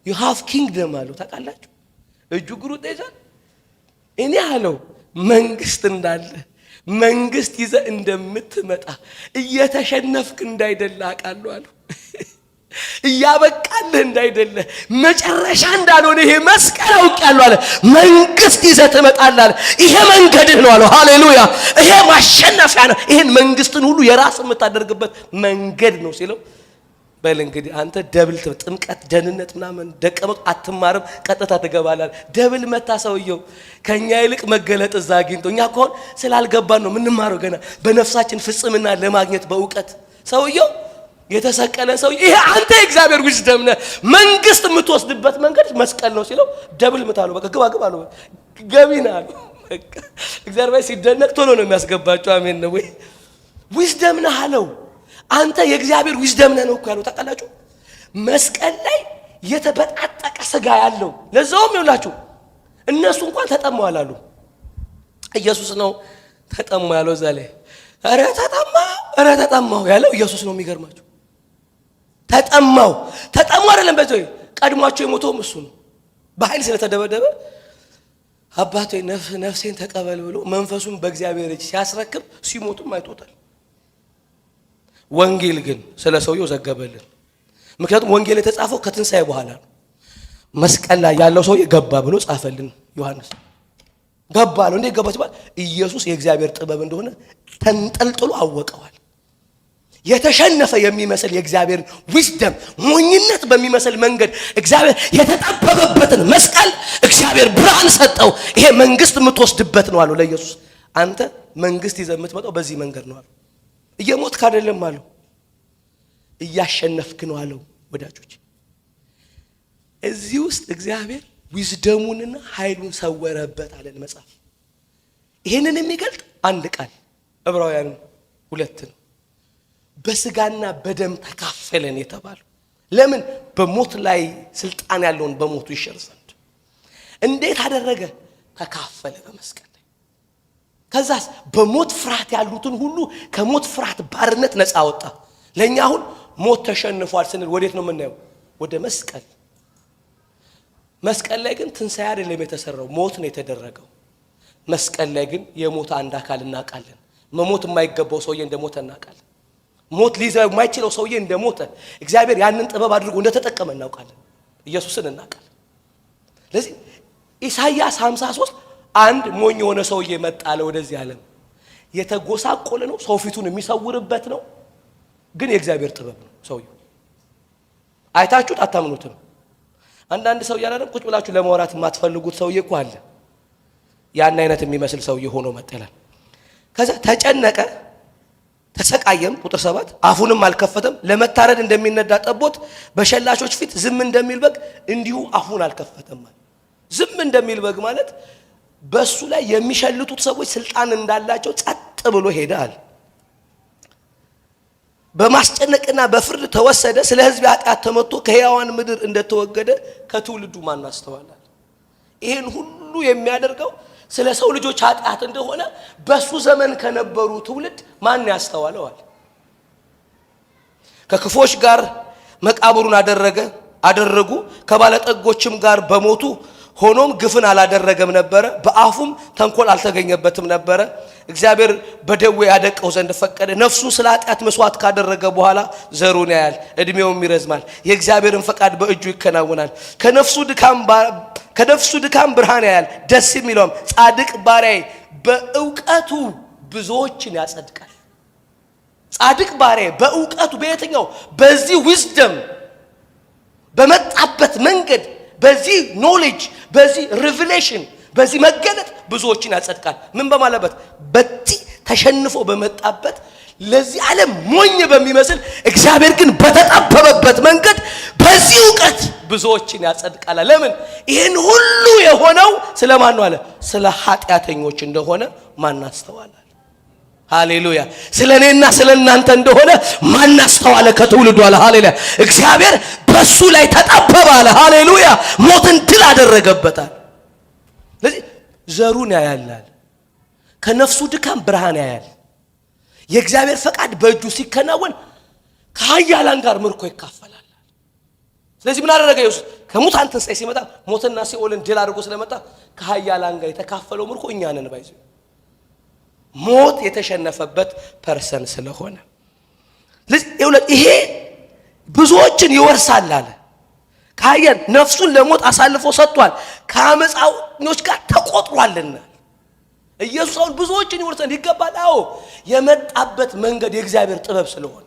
you have kingdom አለው። ታውቃላችሁ እጁ ግሩ ተይዟል። እኔ አለው መንግስት እንዳለ መንግስት ይዘ እንደምትመጣ እየተሸነፍክ እንዳይደለ አውቃለሁ አለው። እያበቃልህ እንዳይደለ መጨረሻ እንዳልሆነ ይሄ መስቀል አውቄያለሁ አለ። መንግስት ይዘህ ትመጣለህ አለ። ይሄ መንገድህ ነው አለው። ሃሌሉያ! ይሄ ማሸነፊያ ነው። ይሄን መንግስትን ሁሉ የራስ የምታደርግበት መንገድ ነው ሲለው በል እንግዲህ አንተ ደብል ጥምቀት ደህንነት ምናምን ደቀመጥ አትማርም፣ ቀጥታ ትገባለህ። ደብል መታ ሰውየው ከኛ ይልቅ መገለጥ እዛ አግኝቶ እኛ ከሆነ ስላልገባን ነው ምንማረው ገና በነፍሳችን ፍጽምና ለማግኘት በእውቀት ሰውየው የተሰቀለ ሰው ይሄ አንተ እግዚአብሔር ዊዝደም ነህ፣ መንግስት የምትወስድበት መንገድ መስቀል ነው ሲለው ደብል ምታለው በቃ ግባ ግባ አለው። ገቢና አለው በቃ እግዚአብሔር ሲደነቅ ቶሎ ነው የሚያስገባቸው። አሜን ነው ወይ? ዊዝደም ነህ አለው። አንተ የእግዚአብሔር ዊዝደም ነህ ነው እኮ ያለው። ታውቃላችሁ መስቀል ላይ የተበጣጠቀ ስጋ ያለው ለዛውም ይውላችሁ እነሱ እንኳን ተጠማዋል አሉ። ኢየሱስ ነው ተጠማው ያለው እዛ ላይ ኧረ ተጠማው ያለው ኢየሱስ ነው። የሚገርማችሁ ተጠማው አይደለም በዚህ ቀድሟቸው የሞተው እሱ ነው። በኃይል ስለተደበደበ አባቴ ነፍሴን ተቀበል ብሎ መንፈሱን በእግዚአብሔር እጅ ሲያስረክብ ሲሞቱም አይቶታል። ወንጌል ግን ስለ ሰውየው ዘገበልን። ምክንያቱም ወንጌል የተጻፈው ከትንሣኤ በኋላ ነው። መስቀል ላይ ያለው ሰው ገባ ብሎ ጻፈልን ዮሐንስ። ገባ ነው እንዴ? ገባ ሲባል ኢየሱስ የእግዚአብሔር ጥበብ እንደሆነ ተንጠልጥሎ አወቀዋል። የተሸነፈ የሚመስል የእግዚአብሔር ዊዝደም ሞኝነት በሚመስል መንገድ እግዚአብሔር የተጠበበበትን መስቀል እግዚአብሔር ብርሃን ሰጠው። ይሄ መንግስት የምትወስድበት ነው አለው ለኢየሱስ። አንተ መንግስት ይዘህ የምትመጣው በዚህ መንገድ ነው አለው። እየሞትክ አይደለም አለው፣ እያሸነፍክ ነው አለው። ወዳጆች እዚህ ውስጥ እግዚአብሔር ዊዝደሙንና ኃይሉን ሰወረበት አለን መጽሐፍ። ይሄንን የሚገልጥ አንድ ቃል ዕብራውያን 2 ነው። በስጋና በደም ተካፈለን የተባለው ለምን? በሞት ላይ ስልጣን ያለውን በሞቱ ይሽር ዘንድ። እንዴት አደረገ? ተካፈለ በመስቀል ላይ። ከዛስ በሞት ፍርሃት ያሉትን ሁሉ ከሞት ፍርሃት ባርነት ነፃ አወጣ። ለኛ አሁን ሞት ተሸንፏል ስንል ወዴት ነው የምናየው? ወደ መስቀል። መስቀል ላይ ግን ትንሣኤ አይደለም የተሰራው፣ ሞት ነው የተደረገው። መስቀል ላይ ግን የሞት አንድ አካል እናውቃለን። መሞት የማይገባው ሰውዬ እንደሞተ እናውቃለን። ሞት ሊይዘው የማይችለው ሰውዬ እንደሞተ እግዚአብሔር ያንን ጥበብ አድርጎ እንደተጠቀመ እናውቃለን። ኢየሱስን እናውቃለን። ለዚህ ኢሳይያስ 53 አንድ ሞኝ የሆነ ሰውዬ መጣ አለ ወደዚህ ዓለም። የተጎሳቆለ ነው፣ ሰው ፊቱን የሚሰውርበት ነው፣ ግን የእግዚአብሔር ጥበብ ነው ሰውዬው። አይታችሁት አታምኑትም። አንዳንድ ሰው ያላለም ቁጭ ብላችሁ ለማውራት የማትፈልጉት ሰውዬ እኮ አለ። ያን አይነት የሚመስል ሰውዬ ሆኖ መጣላል። ከዛ ተጨነቀ፣ ተሰቃየም። ቁጥር 7 አፉንም አልከፈተም። ለመታረድ እንደሚነዳ ጠቦት በሸላቾች ፊት ዝም እንደሚል በግ እንዲሁ አፉን አልከፈተም። ዝም እንደሚል በግ ማለት በሱ ላይ የሚሸልቱት ሰዎች ስልጣን እንዳላቸው ጸጥ ብሎ ሄዳል። በማስጨነቅና በፍርድ ተወሰደ። ስለ ሕዝብ ኃጢአት ተመቶ ከሕያዋን ምድር እንደተወገደ ከትውልዱ ማን አስተዋላል? ይሄን ሁሉ የሚያደርገው ስለ ሰው ልጆች ኃጢአት እንደሆነ በሱ ዘመን ከነበሩ ትውልድ ማን ያስተዋለዋል? ከክፎች ጋር መቃብሩን አደረጉ ከባለጠጎችም ጋር በሞቱ ሆኖም ግፍን አላደረገም ነበረ፣ በአፉም ተንኮል አልተገኘበትም ነበረ። እግዚአብሔር በደዌ ያደቀው ዘንድ ፈቀደ። ነፍሱን ስለ ኃጢአት መስዋዕት ካደረገ በኋላ ዘሩን ያያል፣ እድሜውም ይረዝማል፣ የእግዚአብሔርን ፈቃድ በእጁ ይከናወናል። ከነፍሱ ድካም ብርሃን ያያል፣ ደስ የሚለውም ጻድቅ ባሪያዬ በእውቀቱ ብዙዎችን ያጸድቃል። ጻድቅ ባሪያዬ በእውቀቱ በየትኛው? በዚህ ዊዝደም በመጣበት መንገድ፣ በዚህ ኖሌጅ፣ በዚህ ሪቪሌሽን፣ በዚህ መገለጥ ብዙዎችን ያጸድቃል። ምን በማለበት? በዚህ ተሸንፎ በመጣበት ለዚህ ዓለም ሞኝ በሚመስል እግዚአብሔር ግን በተጣበበበት መንገድ በዚህ ዕውቀት ብዙዎችን ያጸድቃል። ለምን? ይሄን ሁሉ የሆነው ስለማን ነው አለ? ስለ ኃጢአተኞች እንደሆነ ማን አስተዋለ? ሃሌሉያ! ስለኔና ስለናንተ እንደሆነ ማን አስተዋለ? ከትውልዱ አለ። ሃሌሉያ! እግዚአብሔር በሱ ላይ ተጣበበ አለ። ሃሌሉያ! ሞትን ድል አደረገበታል። ስለዚህ ዘሩን ያያል፣ ከነፍሱ ድካም ብርሃን ያያል። የእግዚአብሔር ፈቃድ በእጁ ሲከናወን ከኃያላን ጋር ምርኮ ይካፈላል። ስለዚህ ምን አደረገ ኢየሱስ? ከሙታን ትንሣኤ ሲመጣ ሞትና ሲኦልን ድል አድርጎ ስለመጣ ከኃያላን ጋር የተካፈለው ምርኮ እኛ ነን። ባይዘ ሞት የተሸነፈበት ፐርሰን ስለሆነ ይሄ ብዙዎችን ይወርሳል አለ። ካየን ነፍሱን ለሞት አሳልፎ ሰጥቷል፣ ከአመፃኞች ጋር ተቆጥሯልና ኢየሱስ አሁን ብዙዎችን ይወርሰን ይገባል። አዎ የመጣበት መንገድ የእግዚአብሔር ጥበብ ስለሆነ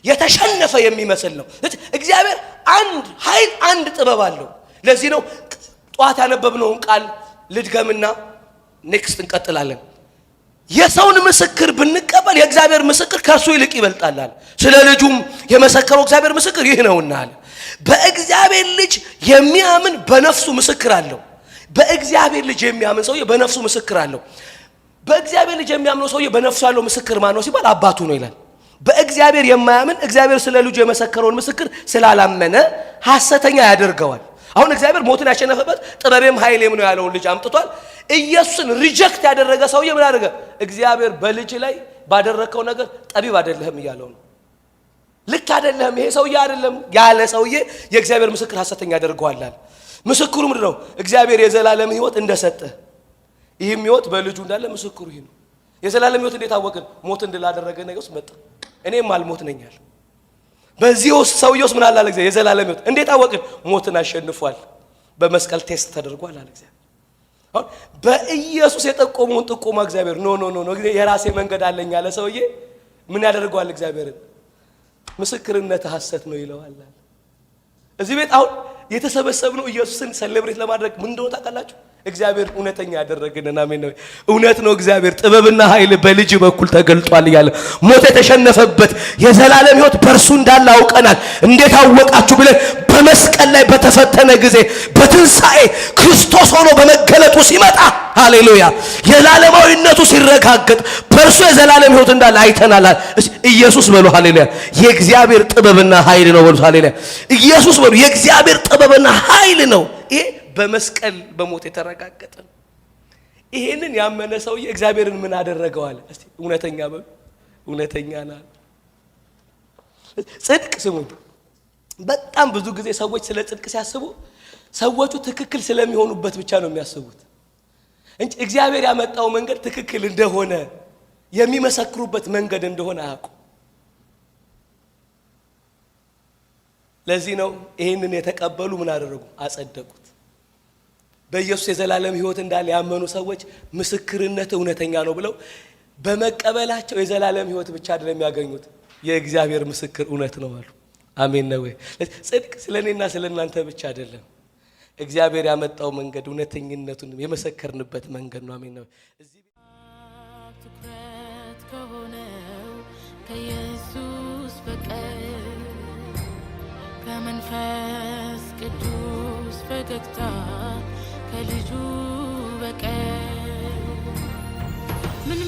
የተሸነፈ የሚመስል ነው። እግዚአብሔር አንድ ኃይል አንድ ጥበብ አለው። ለዚህ ነው ጧት ያነበብነውን ቃል ልድገምና ኔክስት እንቀጥላለን። የሰውን ምስክር ብንቀበል የእግዚአብሔር ምስክር ከሱ ይልቅ ይበልጣል። ስለ ልጁም የመሰከረው እግዚአብሔር ምስክር ይህ ነውና አለ። በእግዚአብሔር ልጅ የሚያምን በነፍሱ ምስክር አለው። በእግዚአብሔር ልጅ የሚያምን ሰውዬ በነፍሱ ምስክር አለው። በእግዚአብሔር ልጅ የሚያምነው ሰውዬ በነፍሱ ያለው ምስክር ማን ነው ሲባል አባቱ ነው ይላል። በእግዚአብሔር የማያምን እግዚአብሔር ስለ ልጁ የመሰከረውን ምስክር ስላላመነ ሐሰተኛ ያደርገዋል። አሁን እግዚአብሔር ሞትን ያሸነፈበት ጥበቤም ኃይሌም ነው ያለውን ልጅ አምጥቷል። ኢየሱስን ሪጀክት ያደረገ ሰውዬ ምን አደረገ? እግዚአብሔር በልጅ ላይ ባደረከው ነገር ጠቢብ አይደለህም እያለው ነው። ልክ አይደለህም፣ ይሄ ሰውዬ አይደለም ያለ ሰውዬ የእግዚአብሔር ምስክር ሐሰተኛ ያደርገዋል። ምስክሩ ምንድን ነው? እግዚአብሔር የዘላለም ሕይወት እንደሰጠ ይህም ሕይወት በልጁ እንዳለ ምስክሩ ይሄ ነው። የዘላለም ሕይወት እንዴት አወቅን? ሞት እንድላደረገ ነገር ውስጥ መጣ። እኔም አልሞት ነኛል። በዚህ ውስጥ ሰውዬውስ ምን አለ? እግዚአብሔር የዘላለም ሕይወት እንዴት አወቅን? ሞትን አሸንፏል፣ በመስቀል ቴስት ተደርጓል አለ እግዚአብሔር። አሁን በኢየሱስ የጠቆመውን ጥቆማ እግዚአብሔር ኖ የራሴ መንገድ አለኝ ያለ ሰውዬ ምን ያደርገዋል? እግዚአብሔርን ምስክርነት ሐሰት ነው ይለዋል። እዚህ ቤት አሁን የተሰበሰብነው ኢየሱስን ሴሌብሬት ለማድረግ ምን እንደሆነ ታውቃላችሁ? እግዚአብሔር እውነተኛ ያደረገንን። አሜን ነው። እውነት ነው። እግዚአብሔር ጥበብና ኃይል በልጅ በኩል ተገልጧል እያለ ሞት የተሸነፈበት የዘላለም ሕይወት በእርሱ እንዳለ አውቀናል። እንዴት አወቃችሁ ብለን በመስቀል ላይ በተፈተነ ጊዜ በትንሣኤ ክርስቶስ ሆኖ በመገለጡ ሲመጣ ሃሌሉያ የዘላለማዊነቱ ሲረጋገጥ በእርሱ የዘላለም ሕይወት እንዳለ አይተናል። ኢየሱስ በሉ ሃሌሉያ የእግዚአብሔር ጥበብና ኃይል ነው በሉ ሃሌሉያ ኢየሱስ በሉ የእግዚአብሔር ጥበብና ኃይል ነው። ይሄ በመስቀል በሞት የተረጋገጠ ነው። ይሄንን ያመነ ሰውዬ እግዚአብሔርን ምን አደረገው አለ? እስቲ እውነተኛ በሉ እውነተኛ ነው። ጽድቅ ስሙኝ። በጣም ብዙ ጊዜ ሰዎች ስለ ጽድቅ ሲያስቡ ሰዎቹ ትክክል ስለሚሆኑበት ብቻ ነው የሚያስቡት እንጂ እግዚአብሔር ያመጣው መንገድ ትክክል እንደሆነ የሚመሰክሩበት መንገድ እንደሆነ አያውቁ። ለዚህ ነው ይሄንን የተቀበሉ ምን አደረጉ? አጸደቁት። በኢየሱስ የዘላለም ሕይወት እንዳለ ያመኑ ሰዎች ምስክርነት እውነተኛ ነው ብለው በመቀበላቸው የዘላለም ሕይወት ብቻ አይደለም የሚያገኙት፣ የእግዚአብሔር ምስክር እውነት ነው አሉ። አሜን ነው ወይ? ጽድቅ ስለኔና ስለናንተ ብቻ አይደለም። እግዚአብሔር ያመጣው መንገድ እውነተኝነቱን የመሰከርንበት መንገድ ነው። አሜን ነው። እዚህ ትኩረት ከሆነው ከኢየሱስ በቀር ከመንፈስ ቅዱስ ፈገግታ ከልጁ በቀር ምን